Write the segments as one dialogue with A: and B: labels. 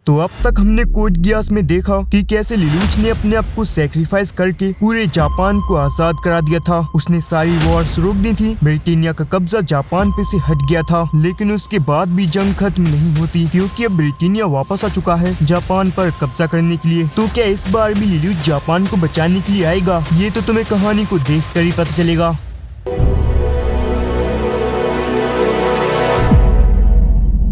A: तो अब तक हमने कोड गियास में देखा कि कैसे लिलुच ने अपने आप को सेक्रीफाइस करके पूरे जापान को आजाद करा दिया था। उसने सारी वॉर्स रोक दी थी, ब्रिटेनिया का कब्जा जापान पे से हट गया था। लेकिन उसके बाद भी जंग खत्म नहीं होती, क्योंकि अब ब्रिटेनिया वापस आ चुका है जापान पर कब्जा करने के लिए। तो क्या इस बार भी लिलुच जापान को बचाने के लिए आएगा? ये तो तुम्हें कहानी को देख कर ही पता चलेगा।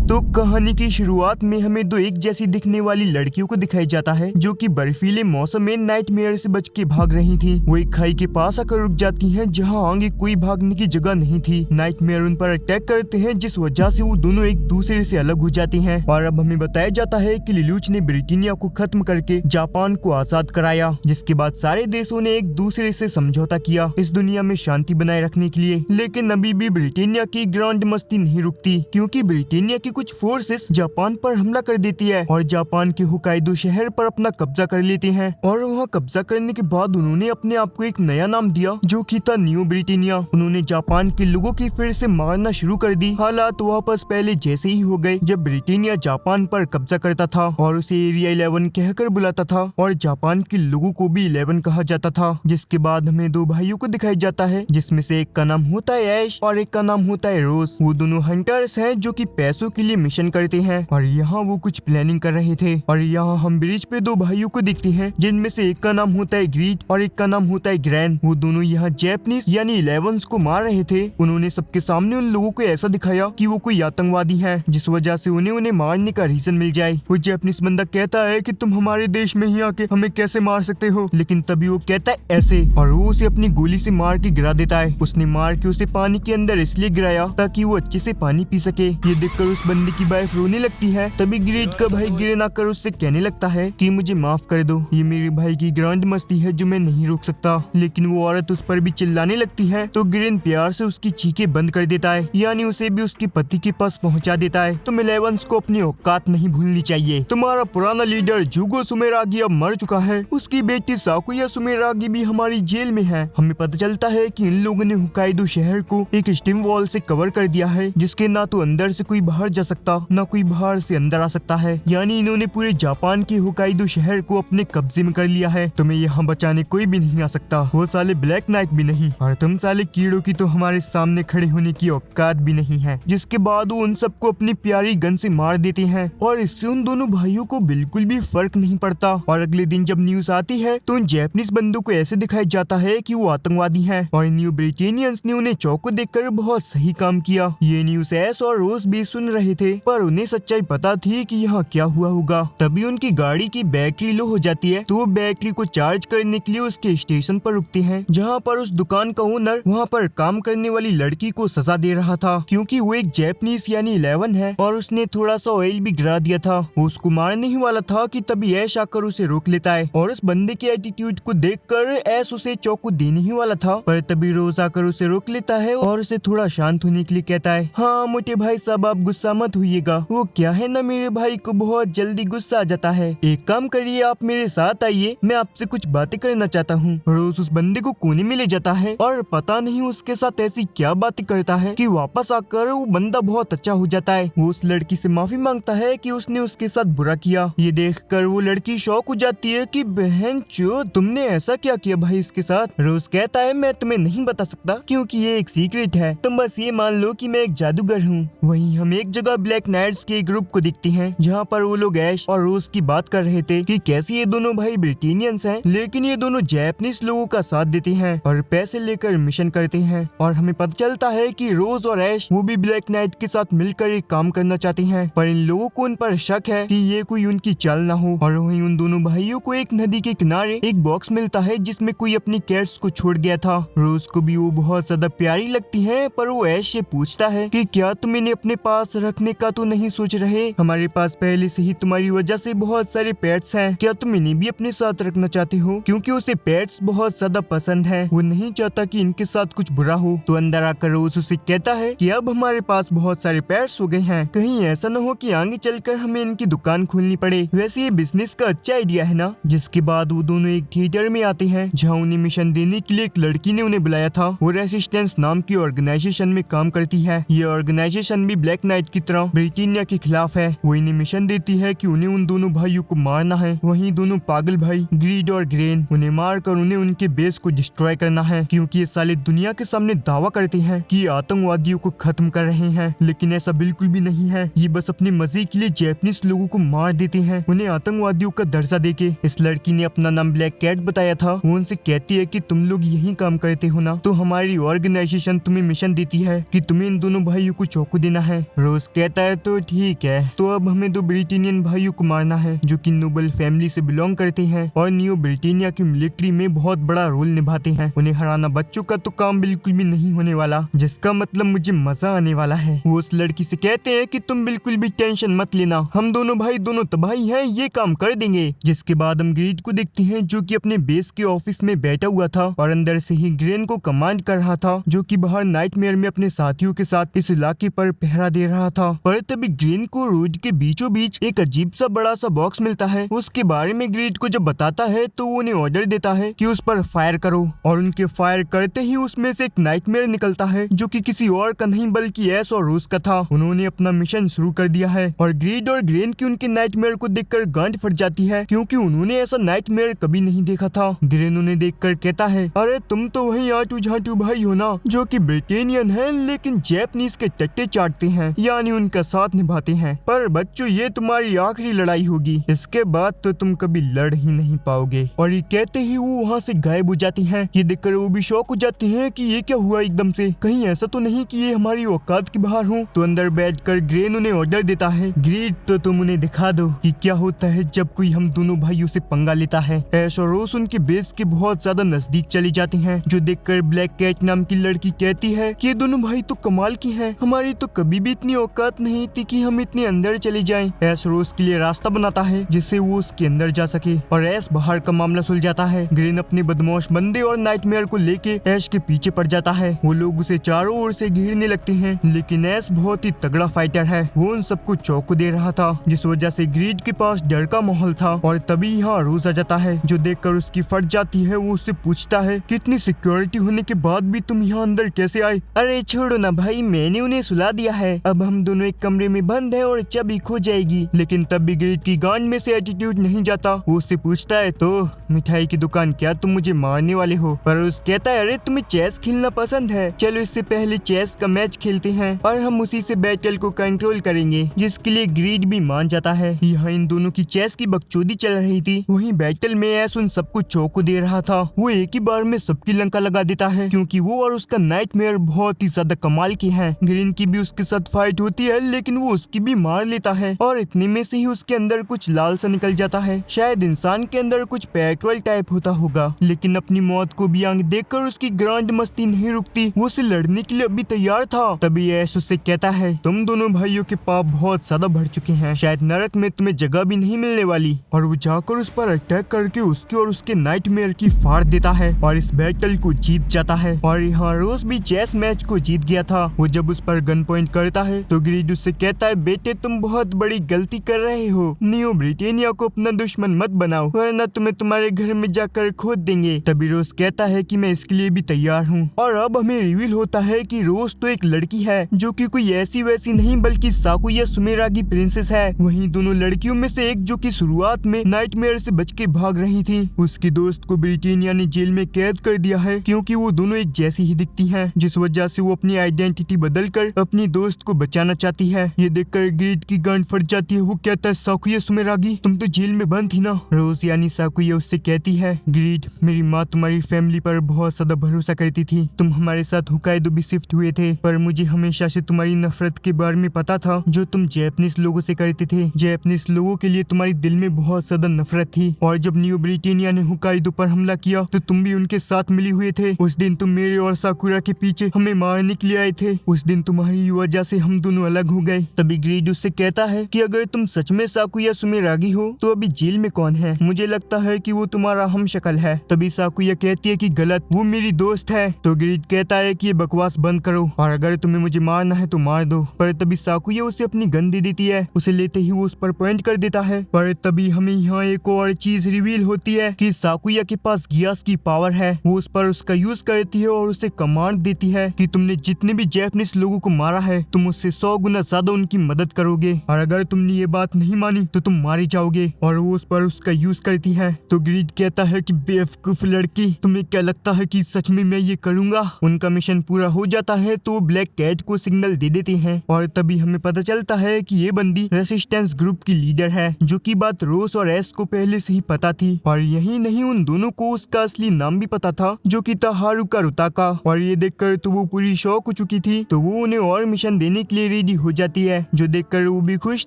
A: तो कहानी की शुरुआत में हमें दो एक जैसी दिखने वाली लड़कियों को दिखाया जाता है, जो कि बर्फीले मौसम में नाइटमेयर से बच के भाग रही थी। वो एक खाई के पास आकर रुक जाती हैं, जहां आगे कोई भागने की जगह नहीं थी। नाइटमेयर उन पर अटैक करते हैं, जिस वजह से वो दोनों एक दूसरे से अलग हो जाती हैं। और अब हमें बताया जाता है कि लिलुच ने ब्रिटेनिया को खत्म करके जापान को आजाद कराया, जिसके बाद सारे देशों ने एक दूसरे से समझौता किया इस दुनिया में शांति बनाए रखने के लिए। लेकिन अभी भी ब्रिटेनिया की ग्रांड मस्ती नहीं रुकती, क्योंकि ब्रिटेनिया की कुछ फोर्सेस जापान पर हमला कर देती है और जापान के होकाइडो शहर पर अपना कब्जा कर लेते हैं। और वहाँ कब्जा करने के बाद उन्होंने अपने आप को एक नया नाम दिया, जो कि था न्यू ब्रिटेनिया। उन्होंने जापान के लोगों की फिर से मारना शुरू कर दी। हालात वापस पहले जैसे ही हो गए, जब ब्रिटेनिया जापान पर कब्जा करता था और उसे एरिया 11 कहकर बुलाता था, और जापान के लोगों को भी 11 कहा जाता था। जिसके बाद हमें दो भाइयों को दिखाया जाता है, जिसमें से एक का नाम होता है ऐश और एक का नाम होता है रोज। वो दोनों हंटर्स हैं, जो कि पैसों के लिए मिशन करते हैं, और यहाँ वो कुछ प्लानिंग कर रहे थे। और यहाँ हम ब्रिज पे दो भाइयों को देखते हैं, जिनमें से एक का नाम होता है ग्रीट और एक का नाम होता है ग्रैन। वो दोनों यहाँ जैपनीज यानी 11 को मार रहे थे। उन्होंने सबके सामने उन लोगों को ऐसा दिखाया कि वो कोई आतंकवादी है, जिस वजह से उन्हें मारने का रीजन मिल जाए। वो जैपनीज बंदा कहता है कि तुम हमारे देश में ही आके हमें कैसे मार सकते हो, लेकिन तभी वो कहता है ऐसे, और वो उसे अपनी गोली से मार के गिरा देता है। उसने मार के उसे पानी के अंदर इसलिए गिराया ताकि वो अच्छे से पानी पी सके। ये देखकर उस बंदे की वाइफ रोने लगती है। तभी ग्रेट का भाई गिरन आकर उससे कहने लगता है कि मुझे माफ कर दो, ये मेरे भाई की ग्रांड मस्ती है जो मैं नहीं रोक सकता। लेकिन वो औरत उस पर भी चिल्लाने लगती है, तो गिरन प्यार से उसकी चीखें बंद कर देता है, यानी उसे भी उसके पति के पास पहुंचा देता है। तुम 11 को अपनी औकात नहीं भूलनी चाहिए। तुम्हारा पुराना लीडर जुगो सुमेरागी अब मर चुका है, उसकी बेटी साकुया सुमेरागी भी हमारी जेल में है। हमें पता चलता है कि इन लोगों ने होकाइडो शहर को एक स्टीम वॉल से कवर कर दिया है, जिसके ना तो अंदर से कोई बाहर जा सकता, ना कोई बाहर से अंदर आ सकता है। यानी इन्होंने पूरे जापान के होकाइडो शहर को अपने कब्जे में कर लिया है। तुम्हें यहाँ बचाने कोई भी नहीं आ सकता, वो साले ब्लैक नाइट भी नहीं, और तुम साले कीड़ों की तो हमारे सामने खड़े होने की औकात भी नहीं है। जिसके बाद वो उन सबको अपनी प्यारी गन से मार देते हैं, और इससे उन दोनों भाइयों को बिल्कुल भी फर्क नहीं पड़ता। और अगले दिन जब न्यूज आती है, तो उन जैपनीज बंदों को ऐसे दिखाया जाता है कि वो आतंकवादी हैं, और न्यू ब्रिटेनियंस ने उन्हें चौको देखकर बहुत सही काम किया। ये न्यूज ऐश और रोज भी सुन रहे थे, पर उन्हें सच्चाई पता थी कि यहाँ क्या हुआ होगा। तभी उनकी गाड़ी की बैटरी लो हो जाती है, तो वो बैटरी को चार्ज करने के लिए उसके स्टेशन पर रुकते हैं, जहाँ पर उस दुकान का ओनर वहाँ पर काम करने वाली लड़की को सजा दे रहा था, क्योंकि वो एक जैपनीज यानी 11 है, और उसने थोड़ा सा ऑयल भी गिरा दिया था। वो उसको मारने ही वाला था कि तभी ऐश आकर उसे रोक लेता है, और उस बंदे के एटीट्यूड को देखकर ऐश उसे चाकू देने ही वाला था, पर तभी रोज आकर उसे रोक लेता है और उसे थोड़ा शांत होने के लिए कहता है, हाँ मोटे भाई साहब आप गुस्सा मत होइएगा, वो क्या है ना मेरे भाई को बहुत जल्दी गुस्सा आ जाता है। एक काम करिए, आप मेरे साथ आइए, मैं आपसे कुछ बातें करना चाहता हूँ। रोज उस बंदे को कोने में ले जाता है, और पता नहीं उसके साथ ऐसी क्या बातें करता है कि वापस आकर वो बंदा बहुत अच्छा हो जाता है। वो उस लड़की से माफी मांगता है कि उसने उसके साथ बुरा किया। ये देखकर वो लड़की शॉक हो जाती है कि बहन चो तुमने ऐसा क्या किया भाई इसके साथ। रोज कहता है मैं तुम्हें नहीं बता सकता, क्योंकि ये एक सीक्रेट है, तुम बस ये मान लो कि मैं एक जादूगर हूँ। वहीं हम एक जगह ब्लैक नाइट्स के ग्रुप को दिखते हैं, जहाँ पर वो लोग ऐश और रोज की बात कर रहे थे कि कैसे ये दोनों भाई ब्रिटेनियंस हैं, लेकिन ये दोनों जैपनीज लोगों का साथ देते हैं और पैसे लेकर मिशन करते हैं। और हमें पता चलता है कि रोज और ऐश वो भी ब्लैक नाइट के साथ मिलकर एक काम करना चाहते हैं, पर इन लोगों को उन पर शक है कि ये कोई उनकी चाल ना हो। और वहीं उन दोनों भाइयों को एक नदी के किनारे एक बॉक्स मिलता है, जिसमें कोई अपनी कैट्स को छोड़ गया था। रोज को भी वो बहुत ज्यादा प्यारी लगती है, पर वो ऐश से पूछता है कि क्या तुम इन्हें अपने पास रखने का तो नहीं सोच रहे, हमारे पास पहले से ही तुम्हारी वजह से बहुत सारे पेट्स हैं, क्या तुम इन्हें भी अपने साथ रखना चाहते हो, क्योंकि उसे पेट्स बहुत ज्यादा पसंद है, वो नहीं चाहता कि इनके साथ कुछ बुरा हो। तो अंदर आकर रोज उसे कहता है कि अब हमारे पास बहुत सारे पेट्स हो गए हैं, कहीं ऐसा न हो कि आगे चलकर हमें इनकी दुकान खोलनी पड़े। वैसे ये बिजनेस का अच्छा आइडिया है ना। जिसके बाद वो दोनों एक थिएटर में आते हैं, जहाँ उन्हें मिशन देने के लिए एक लड़की ने उन्हें बुलाया था। वो रेसिस्टेंस नाम की ऑर्गेनाइजेशन में काम करती है। ये ऑर्गेनाइजेशन भी ब्लैक नाइट की तरह ब्रिटेनिया के खिलाफ है। वो इन्हें मिशन देती है कि उन्हें उन दोनों भाइयों को मारना है। वहीं दोनों पागल भाई ग्रीड और ग्रेन उन्हें मारकर उन्हें उनके बेस को डिस्ट्रॉय करना है, क्योंकि ये साले दुनिया के सामने दावा करते हैं कि आतंकवादियों को खत्म कर रहे हैं, लेकिन ऐसा बिल्कुल भी नहीं है। ये बस अपने मजे के लिए जापानीज लोगों को मार देते हैं, उन्हें आतंकवादियों का दर्जा देके। इस लड़की ने अपना नाम ब्लैक कैट बताया था। वो उनसे कहती है कि तुम लोग यही काम करते हो ना, तो हमारी ऑर्गेनाइजेशन तुम्हें मिशन देती है कि तुम्हें इन दोनों भाइयों को चाकू देना है। रोज कहता है तो ठीक है, तो अब हमें दो ब्रिटेनियन भाइयों को मारना है जो कि नोबल फैमिली से बिलोंग करते हैं और न्यू ब्रिटेनिया की मिलिट्री में बहुत बड़ा रोल निभाते हैं। उन्हें हराना बच्चों का तो काम बिल्कुल भी नहीं होने वाला, जिसका मतलब मुझे मजा आने वाला है। वो उस लड़की से कहते हैं कि तुम बिल्कुल भी टेंशन मत लेना, हम दोनों भाई दोनों तबाही हैं, ये काम कर देंगे। जिसके बाद हम ग्रीड को देखते हैं जो कि अपने बेस के ऑफिस में बैठा हुआ था और अंदर से ही ग्रेन को कमांड कर रहा था, जो कि बाहर नाइटमेयर में अपने साथियों के साथ इस इलाके पर पहरा दे रहा था। पर तभी ग्रेन को रोड के बीचों बीच एक अजीब सा बड़ा सा बॉक्स मिलता है। उसके बारे में ग्रीड को जब बताता है तो वो उन्हें ऑर्डर देता है कि उस पर फायर करो, और उनके फायर करते ही उसमें से एक नाइटमेयर निकलता है जो कि किसी और का नहीं बल्कि एस और रोज का था। उन्होंने अपना मिशन शुरू कर दिया है और ग्रीड और ग्रेन की उनके नाइटमेयर को देखकर गांठ फट जाती है, क्योंकि उन्होंने ऐसा नाइटमेयर कभी नहीं देखा था। ग्रेन उन्हें देखकर कहता है, अरे तुम तो वही आटू झाटू भाई हो ना, जो कि ब्रिटेनियन है लेकिन जापानीज के टट्टे चाटते हैं, यानी उनका साथ निभाते हैं। पर बच्चों ये तुम्हारी आखिरी लड़ाई होगी, इसके बाद तो तुम कभी लड़ ही नहीं पाओगे। और ये कहते ही वो वहाँ से गायब हो जाती हैं। ये देखकर वो भी शॉक हो जाते हैं कि ये क्या हुआ एकदम से, कहीं ऐसा तो नहीं कि ये हमारी औकात के बाहर हो। तो अंदर बैठकर ग्रेन उन्हें ऑर्डर देता है, ग्रीड तो तुम उन्हें दिखा दो कि क्या होता है जब कोई हम दोनों भाइयों से पंगा लेता है। ऐश और रोज उनके बेस के बहुत ज्यादा नजदीक चली जाती हैं, जो देखकर ब्लैक कैट नाम की लड़की कहती है कि ये दोनों भाई तो कमाल की हैं, हमारी तो कभी भी इतनी औकात नहीं थी कि हम इतने अंदर चले जाएं। ऐश रोज के लिए रास्ता बनाता है जिससे वो उसके अंदर जा सके और ऐश बाहर का मामला सुलझाता है। ग्रेन अपने बदमाश बंदे और नाइटमेयर को लेके ऐश के पीछे पड़ जाता है। वो लोग उसे चारों ओर से घेरने लगते हैं, लेकिन ऐश बहुत ही तगड़ा फाइटर है। वो उन सबको चाकू दे रहा था, जिस वजह से ग्रीड के पास डर का माहौल था। और तभी यहाँ रोज आ जाता है, जो देखकर उसकी फट जाती है। वो उससे पूछता है कि इतनी सिक्योरिटी होने के बाद भी तुम यहाँ अंदर कैसे आए? अरे छोड़ो ना भाई, मैंने उन्हें सुला दिया है, अब हम दोनों एक कमरे में बंद हैं और चाबी खो जाएगी। लेकिन तब भी ग्रीड की गांड में से एटीट्यूड नहीं जाता। वो उससे पूछता है, तो मिठाई की दुकान, क्या तुम मुझे मारने वाले हो? पर उस कहता है, अरे तुम्हें चेस खेलना पसंद है, चलो इससे पहले चेस का मैच खेलते हैं और हम उसी से बैटल को कंट्रोल करेंगे। जिसके लिए ग्रीड भी मान जाता है। यहाँ इन दोनों की चेस की बकचोदी चल रही थी। वहीं बैटल में ऐश उन सबको चाकू दे रहा था। वो एक ही बार में सबकी लंका लगा देता है, क्योंकि वो और उसका नाइटमेयर बहुत ही ज्यादा कमाल की है। ग्रीन की भी उसके साथ फाइट होती है, लेकिन वो उसकी भी मार लेता है और इतने में से ही उसके अंदर कुछ लाल सा निकल जाता है। शायद इंसान के अंदर कुछ पेट्रोल टाइप होता होगा, लेकिन अपनी मौत को भी आंख देखकर उसकी ग्रांड मस्ती नहीं रुकती। वो उसे लड़ने के लिए अभी तैयार था। तभी ऐश उससे कहता है, तुम दोनों भाइयों के पाप बहुत ज्यादा बढ़ चुके हैं, शायद नरक में तुम्हें जगह भी नहीं मिलने वाली। और वो जाकर उस पर अटैक करके उसके और उसके नाइटमेयर की फाड़ देता है और इस बैटल को जीत जाता है। और यहाँ रोज भी चेस मैच को जीत गया था। वो जब उस पर गन पॉइंट करता है तो ग्रीड उससे कहता है, बेटे तुम बहुत बड़ी गलती कर रहे हो, न्यू ब्रिटेनिया को अपना दुश्मन मत बनाओ, वरना तुम्हें तुम्हारे घर में जाकर खोद देंगे। तभी रोज कहता है कि मैं इसके लिए भी तैयार हूँ। और अब हमें रिवील होता है कि रोज तो एक लड़की है, जो कि कोई ऐसी वैसी नहीं बल्कि साकुया सुमेरा की प्रिंसेस है। वहीं दोनों लड़कियों में से एक जो कि शुरुआत में नाइटमेयर से बच के भाग रही थी, उसकी दोस्त को ब्रिटेनिया ने जेल में कैद कर दिया है, क्योंकि वो दोनों एक जैसी ही दिखती हैं, जिस वजह से वो अपनी आइडेंटिटी बदलकर अपनी दोस्त को बचाना चाहती है। ये देखकर ग्रीड की गांड फट जाती है। वो कहता है, साकुया सुमेरागी, तुम तो जेल में बंद थी ना। रोज यानी साकुया उससे कहती है, ग्रीड मेरी माँ तुम्हारी फैमिली पर बहुत ज्यादा भरोसा करती थी, तुम हमारे साथ हुकाइदो भी शिफ्ट हुए थे, पर मुझे हमेशा से तुम्हारी नफरत के बारे में पता था जो तुम जापानीज लोगों से करते थे। जापानीज लोगों के लिए तुम्हारी दिल में बहुत ज्यादा नफरत थी, और जब न्यू ब्रिटेनिया ने हुकाइदो पर हमला किया तो तुम भी उनके साथ मिली हुए थे। उस दिन तुम मेरे और साकुरा के पीछे हमें मारने के लिए आए थे। उस दिन तुम्हारी वजह से हम दोनों अलग हो गए। तभी ग्रीड उससे कहता है कि अगर तुम सच में साकुया सुमेरागी हो तो अभी जेल में कौन है? मुझे लगता है कि वो तुम्हारा हम शक्ल है। तभी साकुया कहती है कि गलत, वो मेरी दोस्त है। तो ग्रीड कहता है कि ये बकवास बंद करो और अगर तुम्हें मुझे मारना है तो मार दो। पर तभी साकुया उसे अपनी गन दे देती है। उसे लेते ही वो उस पर पॉइंट कर देता है। पर तभी हमें यहाँ एक और चीज रिवील होती है कि साकुया के पास गियास की पावर है। वो उस पर उसका यूज करती है और उसे कमांड देती है कि तुमने जितने भी जापानीज लोगों को मारा है तुम उससे 100 गुना ज्यादा उनकी मदद करोगे और अगर तुमने ये बात नहीं मानी तो तुम मारे जाओगे। और वो उस पर उसका यूज करती है। तो ग्रीड कहता है कि बेवकूफ लड़की, तुम्हें क्या लगता है कि सच में मैं ये करूंगा। उनका मिशन पूरा हो जाता है तो ब्लैक कैट को सिग्नल दे देते हैं और तभी हमें पता चलता है कि ये बंदी रेसिस्टेंस ग्रुप की लीडर है, जो कि बात रोज और एस को पहले से ही पता थी। और यही नहीं, उन दोनों को उसका असली नाम भी पता था, जो कि था हारुका रुताका। और ये देखकर तो वो पूरी शॉक हो चुकी थी, तो वो उन्हें और मिशन देने के लिए रेडी हो जाती है, जो देखकर वो भी खुश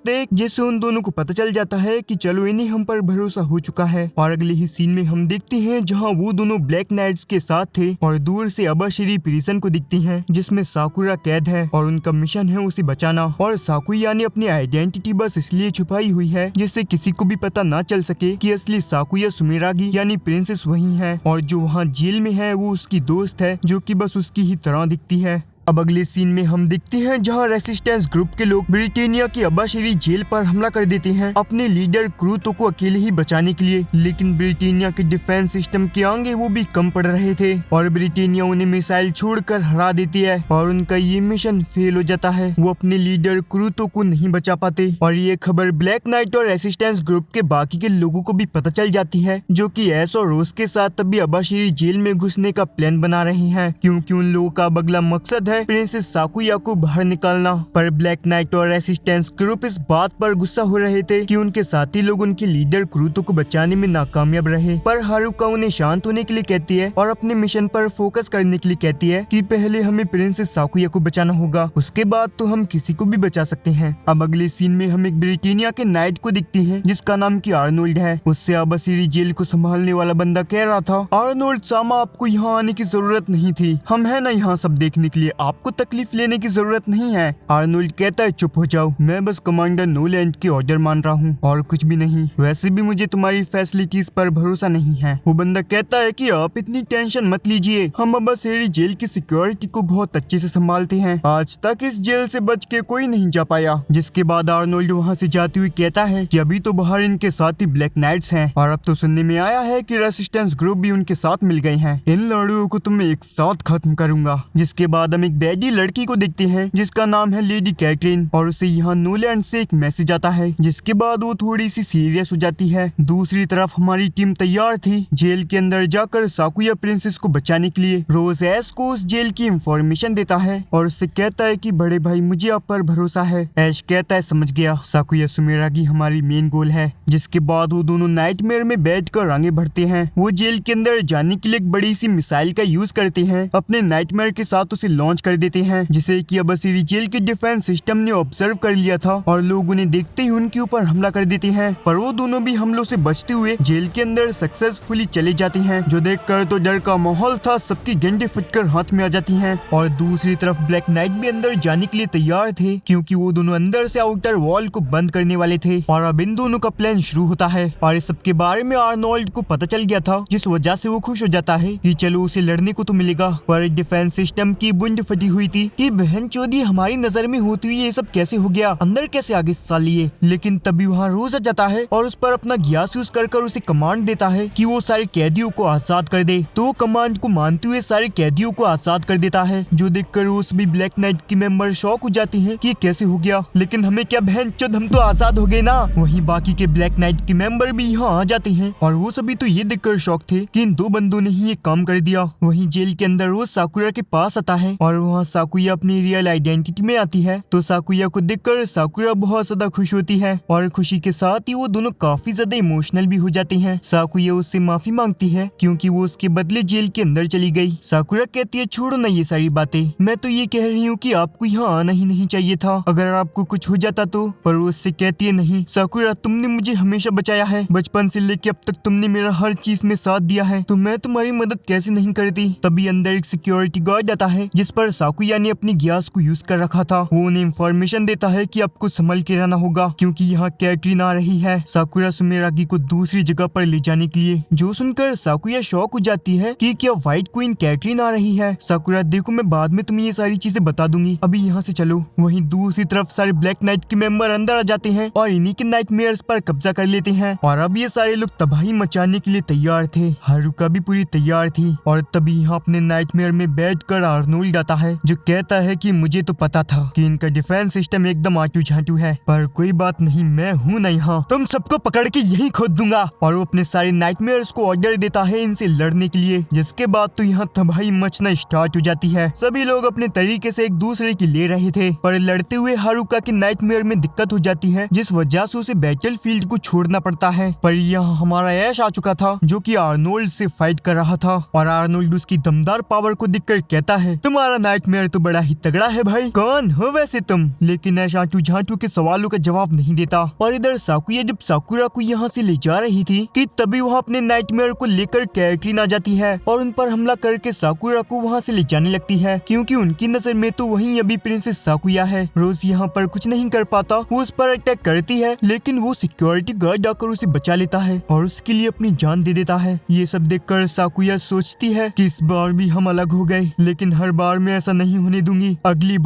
A: थे, जिससे उन दोनों को पता चल जाता है कि चलो इन्हें हम पर भरोसा हो चुका है। और अगले ही सीन में हम देखते हैं जहाँ वो दोनों ब्लैक नाइट्स के साथ थे और दूर से अबाशिरी प्रिजन को दिखती हैं, जिसमें साकुरा कैद है और उनका मिशन है उसे बचाना। और साकुया ने अपनी आइडेंटिटी बस इसलिए छुपाई हुई है जिससे किसी को भी पता ना चल सके कि असली साकुया सुमेरागी यानी प्रिंसेस वही है, और जो वहाँ जेल में है वो उसकी दोस्त है, जो कि बस उसकी ही तरह दिखती है। अब अगले सीन में हम देखते हैं जहां रेसिस्टेंस ग्रुप के लोग ब्रिटेनिया की अबाशिरी जेल पर हमला कर देते हैं अपने लीडर क्रूतो को अकेले ही बचाने के लिए। लेकिन ब्रिटेनिया के डिफेंस सिस्टम के आगे वो भी कम पड़ रहे थे और ब्रिटेनिया उन्हें मिसाइल छोड़कर हरा देती है और उनका ये मिशन फेल हो जाता है। वो अपने लीडर क्रूतो को नहीं बचा पाते और ये खबर ब्लैक नाइट और रेसिस्टेंस ग्रुप के बाकी के लोगों को भी पता चल जाती है, जो कि एस और रोज के साथ तभी अबाशिरी जेल में घुसने का प्लान बना रहे हैं, क्योंकि उन लोगों का अगला मकसद है प्रिंसेस साकुया को बाहर निकालना। पर ब्लैक नाइट और रेसिस्टेंस ग्रुप इस बात पर गुस्सा हो रहे थे कि उनके साथी लोग उनके लीडर क्रूतो को बचाने में नाकामयाब रहे। पर हारुका उन्हें शांत होने के लिए कहती है और अपने मिशन पर फोकस करने के लिए कहती है कि पहले हमें प्रिंसेस साकुया को बचाना होगा, उसके बाद तो हम किसी को भी बचा सकते हैं। अब अगले सीन में हम एक ब्रिटेनिया के नाइट को दिखती है जिसका नाम की आर्नोल्ड है। उससे अबाशिरी जेल को संभालने वाला बंदा कह रहा था, आर्नोल्ड सामा आपको यहाँ आने की जरूरत नहीं थी, हम है ना यहाँ सब देखने के लिए, आपको तकलीफ लेने की जरूरत नहीं है। आर्नोल्ड कहता है चुप हो जाओ, मैं बस कमांडर नोलैंड के ऑर्डर मान रहा हूँ और कुछ भी नहीं, वैसे भी मुझे तुम्हारी फैसिलिटीज पर भरोसा नहीं है। वो बंदा कहता है कि आप इतनी टेंशन मत लीजिए, हम अबाशिरी जेल की सिक्योरिटी को बहुत अच्छे से संभालते हैं, आज तक इस जेल से बच के कोई नहीं जा पाया। जिसके बाद आर्नोल्ड वहाँ से जाते हुए कहता है कि अभी तो बाहर इनके साथ ही ब्लैक नाइट्स हैं और अब तो सुनने में आया है कि रेसिस्टेंस ग्रुप भी उनके साथ मिल गए हैं, इन लड़ुओं को तो मैं एक साथ खत्म करूंगा। जिसके बाद हम एक बैडी लड़की को देखते हैं जिसका नाम है लेडी कैटरीन और उसे यहाँ नोलैंड से एक मैसेज आता है, जिसके बाद वो थोड़ी सी सीरियस हो जाती है। दूसरी तरफ हमारी टीम तैयार थी जेल के अंदर जाकर साकुया प्रिंसेस को बचाने के लिए। रोज ऐश को उस जेल की इंफॉर्मेशन देता है और उससे कहता है कि बड़े भाई मुझे आप पर भरोसा है। ऐश कहता है समझ गया, साकुया सुमेरागी हमारी मेन गोल है। जिसके बाद वो दोनों नाइटमेयर में बैठकर आगे बढ़ते हैं। वो जेल के अंदर जाने के लिए एक बड़ी सी मिसाइल का यूज करते हैं, अपने नाइटमेयर के साथ उसे लॉन्च कर देते हैं, जिसे कि अबाशिरी जेल के डिफेंस सिस्टम ने ऑब्जर्व कर लिया था और लोग उन्हें देखते ही उनके ऊपर हमला कर देते हैं। पर वो दोनों भी हमलों से बचते हुए जेल के अंदर सक्सेसफुली चले जाते हैं, जो देखकर तो डर का माहौल था, सबकी गंडे फुटकर हाथ में आ जाती हैं। और दूसरी तरफ ब्लैक नाइट भी अंदर जाने के लिए तैयार थे, क्योंकि वो दोनों अंदर से आउटर वॉल को बंद करने वाले थे और अब इन दोनों का प्लान शुरू होता है। और इस सब के बारे में आर्नोल्ड को पता चल गया था, जिस वजह से वो खुश हो जाता है कि चलो उसे लड़ने को तो मिलेगा। पर डिफेंस सिस्टम की बुंद फटी हुई थी कि बहन चौधरी हमारी नजर में होती हुई ये सब कैसे हो गया, अंदर कैसे आगे सालिए। लेकिन तभी वहाँ रोज आ जाता है और उस पर अपना ग्यास यूज कर उसे कमांड देता है कि वो सारे कैदियों को आजाद कर दे। तो कमांड को मानते हुए सारे कैदियों को आजाद कर देता है, जो देखकर वो सभी ब्लैक नाइट की मेंबर शॉक हो जाती हैं कि ये कैसे हो गया। लेकिन हमें क्या बहन चौध, हम तो आजाद हो गए ना। वहीं बाकी के ब्लैक नाइट के मेंबर भी यहाँ आ जाते हैं और वो सभी तो ये देखकर शॉक थे कि इन दो बंदों ने ही ये काम कर दिया। वहीं जेल के अंदर वो साकुरा के पास आता है और वहाँ साकुया अपनी रियल आइडेंटिटी में आती है। तो साकुया को देखकर साकुरा बहुत ज्यादा खुश होती है और खुशी के साथ ही वो दोनों काफी ज्यादा इमोशनल भी हो जाते हैं। साकुया उससे माफी मांगती है क्योंकि वो उसके बदले जेल के अंदर चली गई। साकुरा कहती है छोड़ो ना ये सारी बातें, मैं तो ये कह रही हूँ कि आपको यहाँ आना ही नहीं चाहिए था, अगर आपको कुछ हो जाता तो। पर वो उससे कहती है नहीं साकुरा, तुमने मुझे हमेशा बचाया है, बचपन से लेके अब तक तुमने मेरा हर चीज में साथ दिया है, तो मैं तुम्हारी मदद कैसे नहीं करती। तभी अंदर एक सिक्योरिटी गार्ड आता है जिस पर साकुया ने अपनी ग्यास को यूज कर रखा था। वो उन्हें इंफॉर्मेशन देता है कि आपको संभल के रहना होगा क्योंकि यहाँ कैटरीन आ रही है साकुरा सुमेरागी को दूसरी जगह पर ले जाने के लिए। जो सुनकर साकुया शॉक हो जाती है कि क्या व्हाइट क्वीन कैटरीन आ रही है। साकुरा देखो मैं बाद में तुम्हें ये सारी चीजें बता दूंगी, अभी यहाँ से चलो। वहीं दूसरी तरफ सारे ब्लैक नाइट के मेंबर अंदर आ जाते हैं और इन्हीं के नाइटमेयर्स पर कब्जा कर लेते हैं और अब ये सारे लोग तबाही मचाने के लिए तैयार थे। हारुका भी पूरी तैयार थी और तभी यहाँ अपने नाइटमेयर में बैठकर आर्नोल्ड आता है, जो कहता है कि मुझे तो पता था कि इनका डिफेंस सिस्टम एकदम आटू झाटू है, पर कोई बात नहीं, मैं हूँ ना यहाँ, तुम सबको पकड़ के यहीं खोद दूंगा। और वो अपने सारे नाइटमेयर्स को ऑर्डर देता है इनसे लड़ने के लिए, जिसके बाद तो यहाँ तबाही मचना स्टार्ट हो जाती है। सभी लोग अपने तरीके से एक दूसरे की ले रहे थे, पर लड़ते हुए हारुका के नाइटमेयर में दिक्कत हो जाती है, जिस वजह से उसे बैटल फील्ड को छोड़ना पड़ता है। पर यहाँ हमारा ऐश आ चुका था, जो कि आर्नोल्ड से फाइट कर रहा था, और आर्नोल्ड उसकी दमदार पावर को देखकर कहता है, तुम्हारा नाइटमेयर तो बड़ा ही तगड़ा है भाई, कौन हो वैसे तुम? लेकिन ऐश आटू झाटू के सवालों का जवाब नहीं देता। और इधर साकुया जब साकुरा को यहाँ से ले जा रही थी कि तभी वहाँ अपने नाइटमेयर को लेकर कैटरीन आ जाती है और उन पर हमला करके साकुरा को वहाँ से ले जाने लगती है, क्योंकि उनकी नजर में तो वही अभी प्रिंसेस साकुया है। रोज यहाँ पर कुछ नहीं कर पाता, वो उस पर अटैक करती है, लेकिन वो सिक्योरिटी गार्ड आकर उसे बचा लेता है और उसके लिए अपनी जान दे देता है। ये सब देखकर साकुया सोचती है कि इस बार भी हम अलग हो गए, लेकिन हर बार मैं ऐसा नहीं होने दूंगी। अगली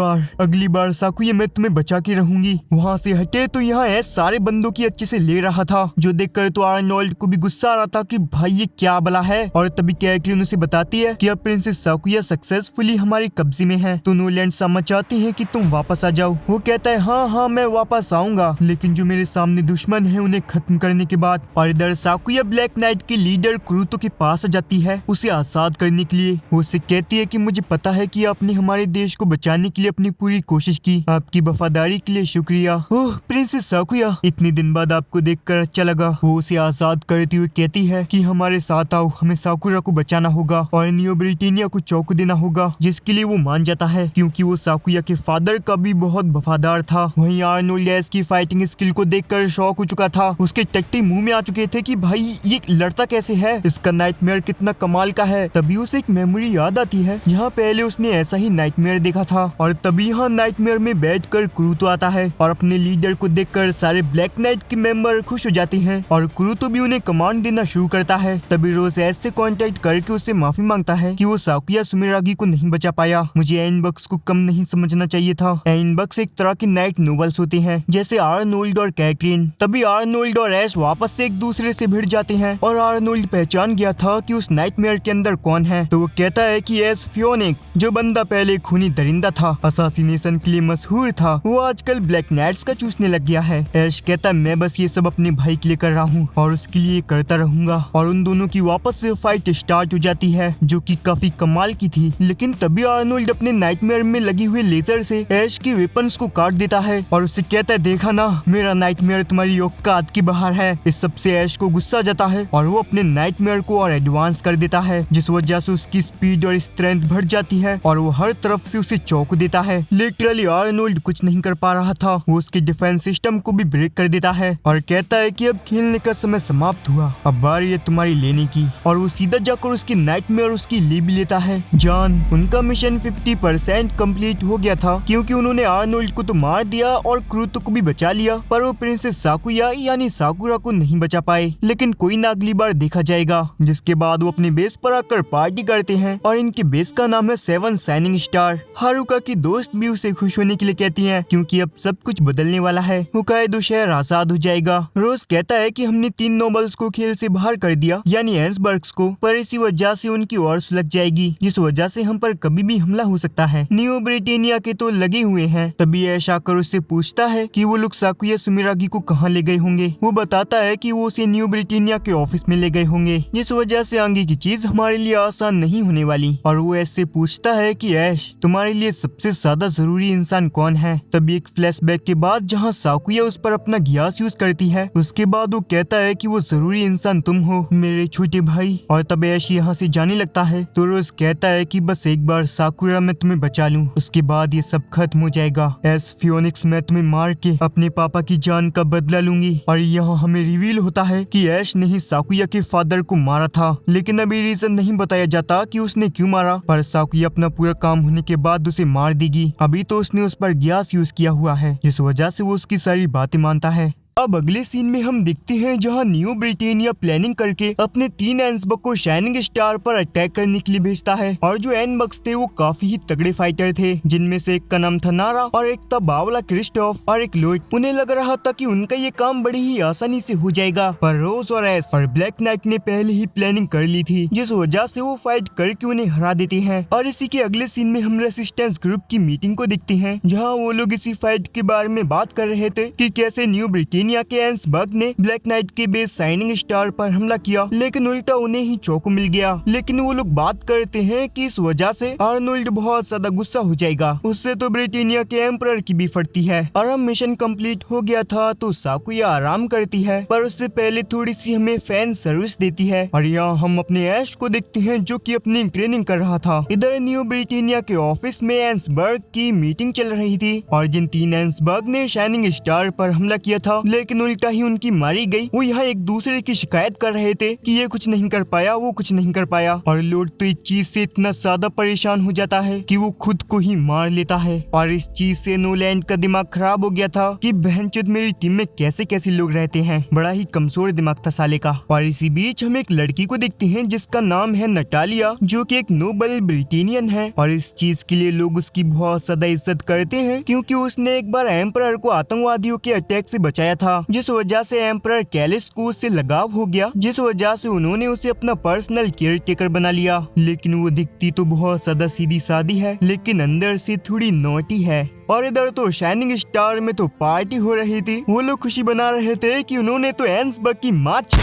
A: बार साकुया मैं तुम्हें बचा के रहूंगी। वहाँ से हटे तो यहाँ सारे बंदों की अच्छे से ले रहा था, जो देखकर तो आर्नोल्ड को भी गुस्सा आ रहा था कि भाई ये क्या बला है। और तभी कैटरीन उसे बताती है कि अब प्रिंसेस साकुया सक्सेसफुली हमारे कब्जे में है, तो नोलैंड समझ चाहती है कि तुम वापस आ जाओ। वो कहता है हाँ मैं वापस आऊंगा, लेकिन जो मेरे सामने दुश्मन है उन्हें खत्म करने के बाद। और इधर साकुया ब्लैक नाइट की लीडर कुरुतो के पास आ जाती है उसे आजाद करने के लिए। वो उससे कहती है कि मुझे पता है कि आपने हमारे देश को बचाने के लिए अपनी पूरी कोशिश की, आपकी वफादारी के लिए शुक्रिया। ओह प्रिंसेस साकुया, इतने दिन बाद आपको देखकर अच्छा लगा। वो उसे आजाद करती हुई कहती है कि हमारे साथ आओ, हमें साकुरा को बचाना होगा और न्यू ब्रिटेनिया को चौक देना होगा, जिसके लिए वो मान जाता है, क्योंकि वो साकुया के फादर का भी बहुत वफादार था। वहीं आर्नोल्ड की फाइटिंग स्किल को देखकर शॉक हो चुका था, उसके टट्टे मुंह में आ चुके थे कि भाई ये लड़ता कैसे है, इसका नाइटमेयर कितना कमाल का है। तभी उसे एक मेमोरी याद आती है जहाँ पहले उसने ऐसा ही नाइटमेयर देखा था, और तभी यहाँ नाइटमेयर में बैठकर कुरुतो आता है और अपने लीडर को देखकर सारे ब्लैक नाइट के मेंबर खुश हो जाते हैं और कुरुतो भी उन्हें कमांड देना शुरू करता है। तभी रोज से कांटेक्ट करके उससे माफी मांगता है कि वो साकुया सुमिरागी को नहीं बचा पाया, मुझे एनबक्स को कम नहीं समझना चाहिए था। एनबक्स एक तरह के नाइट नोबल्स होते हैं, जैसे आर्नोल्ड और कैटरीन। तभी आर्नोल्ड और ऐश वापस से एक दूसरे से भिड़ जाते हैं और आर्नोल्ड पहचान गया था कि उस नाइटमेयर के अंदर कौन है, तो वो कहता है कि एस फियोनिक्स, जो बंदा पहले खूनी दरिंदा था, असासिनेशन के लिए मशहूर था, वो आजकल ब्लैक नाइट्स का चूसने लग गया है। ऐश कहता मैं बस ये सब अपने भाई के लिए कर रहा हूँ और उसके लिए करता रहूंगा। और उन दोनों की वापस से फाइट स्टार्ट हो जाती है, जो कि काफी कमाल की थी। लेकिन तभी आर्नोल्ड अपने नाइटमेयर में लगी हुई लेजर से ऐश के वेपन्स को काट देता है और उससे कहता है देखा ना, मेरा नाइटमेयर तुम्हारी औकात के बाहर है। इस सबसे ऐश को गुस्सा आ जाता है और वो अपने नाइटमेयर को और एडवांस कर देता है, जिस वजह से उसकी स्पीड और स्ट्रेंथ बढ़ जाती है और वो हर तरफ से उसे चौंक देता है। लिटरली आर्नोल्ड कुछ नहीं कर पा रहा था, वो उसके डिफेंस सिस्टम को भी ब्रेक कर देता है और कहता है कि अब खेलने का समय समाप्त हुआ, अब बारी है तुम्हारी लेने की। और वो सीधा जाकर उसकी नाइटमेयर उसकी ले भी लेता है जान। उनका मिशन 50% कंप्लीट हो गया था, क्योंकि उन्होंने आर्नोल्ड को तो मार दिया और कुरुतो को भी बचा लिया, पर वो प्रिंसेस साकुया यानी साकुरा को नहीं बचा पाए। लेकिन कोई ना अगली बार देखा जाएगा। जिसके बाद वो अपने बेस पर आकर पार्टी करते हैं और इनके बेस का नाम है 7 शाइनिंग स्टार। हारुका की दोस्त भी उसे खुश होने के लिए कहती हैं, क्योंकि अब सब कुछ बदलने वाला है, होकाइडो शहर आजाद हो जाएगा। रोज कहता है कि हमने 3 नोबल्स को खेल से बाहर कर दिया, यानी एंसबर्ग्स को, पर इसी वजह से उनकी और सुलग जाएगी, जिस वजह से हम पर कभी भी हमला हो सकता है। न्यू ब्रिटेनिया के तो लगे हुए हैं। तभी ऐश आकर उससे पूछता है कि वो लोग साकुया सुमिरागी को कहाँ ले गए होंगे। वो बताता है कि वो उसे न्यू ब्रिटेनिया के ऑफिस में ले गए होंगे, जिस वजह से आगे की चीज हमारे लिए आसान नहीं होने वाली। और वो ऐश से पूछता है कि ऐश, तुम्हारे लिए सबसे ज्यादा जरूरी इंसान कौन है। तभी एक फ्लैशबैक के बाद जहाँ साकुया उस पर अपना गियास यूज करती है, उसके बाद वो कहता है कि वो जरूरी इंसान तुम हो, मेरे छोटे भाई। और तब ऐश यहाँ से जाने लगता है, तो रोज कहता है कि बस एक बार साकुरा मैं तुम्हें बचा लूं, उसके बाद ये सब खत्म हो जाएगा। एस फियोनिक्स, मैं तुम्हें मार के अपने पापा की जान का बदला लूंगी। और यहाँ हमें रिवील होता है कि ऐश ने ही साकुया के फादर को मारा था, लेकिन अभी रीजन नहीं बताया जाता कि उसने क्यों मारा, पर साकुया अपना पूरा काम होने के बाद उसे मार देगी। अभी तो उसने उस पर गियास यूज किया हुआ है, जिस वजह से वो उसकी सारी बातें मानता है। अब अगले सीन में हम देखते हैं जहां न्यू ब्रिटेनिया प्लानिंग करके अपने 3 एन्सबग को शाइनिंग स्टार पर अटैक करने के लिए भेजता है। और जो एनबग्स थे वो काफी ही तगड़े फाइटर थे, जिनमें से एक का नाम था नारा और एक था बावला क्रिस्टोफ और एक लॉयड। उन्हें लग रहा था कि उनका ये काम बड़ी ही आसानी से हो जाएगा, पर रोज और एश और ब्लैक नाइट ने पहले ही प्लानिंग कर ली थी, जिस वजह से वो फाइट करके उन्हें हरा देते हैं। और इसी के अगले सीन में हम रेसिस्टेंस ग्रुप की मीटिंग को देखते हैं, जहाँ वो लोग इसी फाइट के बारे में बात कर रहे थे कि कैसे न्यू ब्रिटेनिया के एन्सबग ने ब्लैक नाइट के बेस शाइनिंग स्टार पर हमला किया, लेकिन उल्टा उन्हें ही चौको मिल गया। लेकिन वो लोग बात करते हैं कि इस वजह से आर्नोल्ड बहुत ज्यादा गुस्सा हो जाएगा, उससे तो ब्रिटेनिया के एम्परर की भी फटती है। और अब मिशन कंप्लीट हो गया था तो साकुया आराम करती है, पर उससे पहले थोड़ी सी हमें फैन सर्विस देती है। और यहाँ हम अपने ऐश को देखते हैं जो कि अपनी ट्रेनिंग कर रहा था। इधर न्यू ब्रिटेनिया के ऑफिस में एन्सबर्ग की मीटिंग चल रही थी, और जिन 3 एन्सबर्ग ने शाइनिंग स्टार पर हमला किया था लेकिन उल्टा ही उनकी मारी गई, वो यहाँ एक दूसरे की शिकायत कर रहे थे कि ये कुछ नहीं कर पाया, वो कुछ नहीं कर पाया। और लॉर्ड तो इस चीज से इतना ज्यादा परेशान हो जाता है कि वो खुद को ही मार लेता है। और इस चीज से नोलैंड का दिमाग खराब हो गया था कि बहनचोद मेरी टीम में कैसे कैसे लोग रहते हैं, बड़ा ही कमजोर दिमाग था साले का। और इसी बीच हम एक लड़की को देखते हैं जिसका नाम है नटालिया, जो कि एक नोबल ब्रिटेनियन है। और इस चीज के लिए लोग उसकी बहुत ज्यादा इज्जत करते हैं, क्योंकि उसने एक बार एम्परर को आतंकवादियों के अटैक से बचाया था, जिस वजह से एम्परर कैलिस को उससे लगाव हो गया, जिस वजह से उन्होंने उसे अपना पर्सनल केयर टेकर बना लिया। लेकिन वो दिखती तो बहुत ज्यादा सीधी सादी है, लेकिन अंदर से थोड़ी नॉटी है। और इधर तो शाइनिंग स्टार में तो पार्टी हो रही थी, वो लोग खुशी बना रहे थे कि उन्होंने तो एन्सबर्ग की माच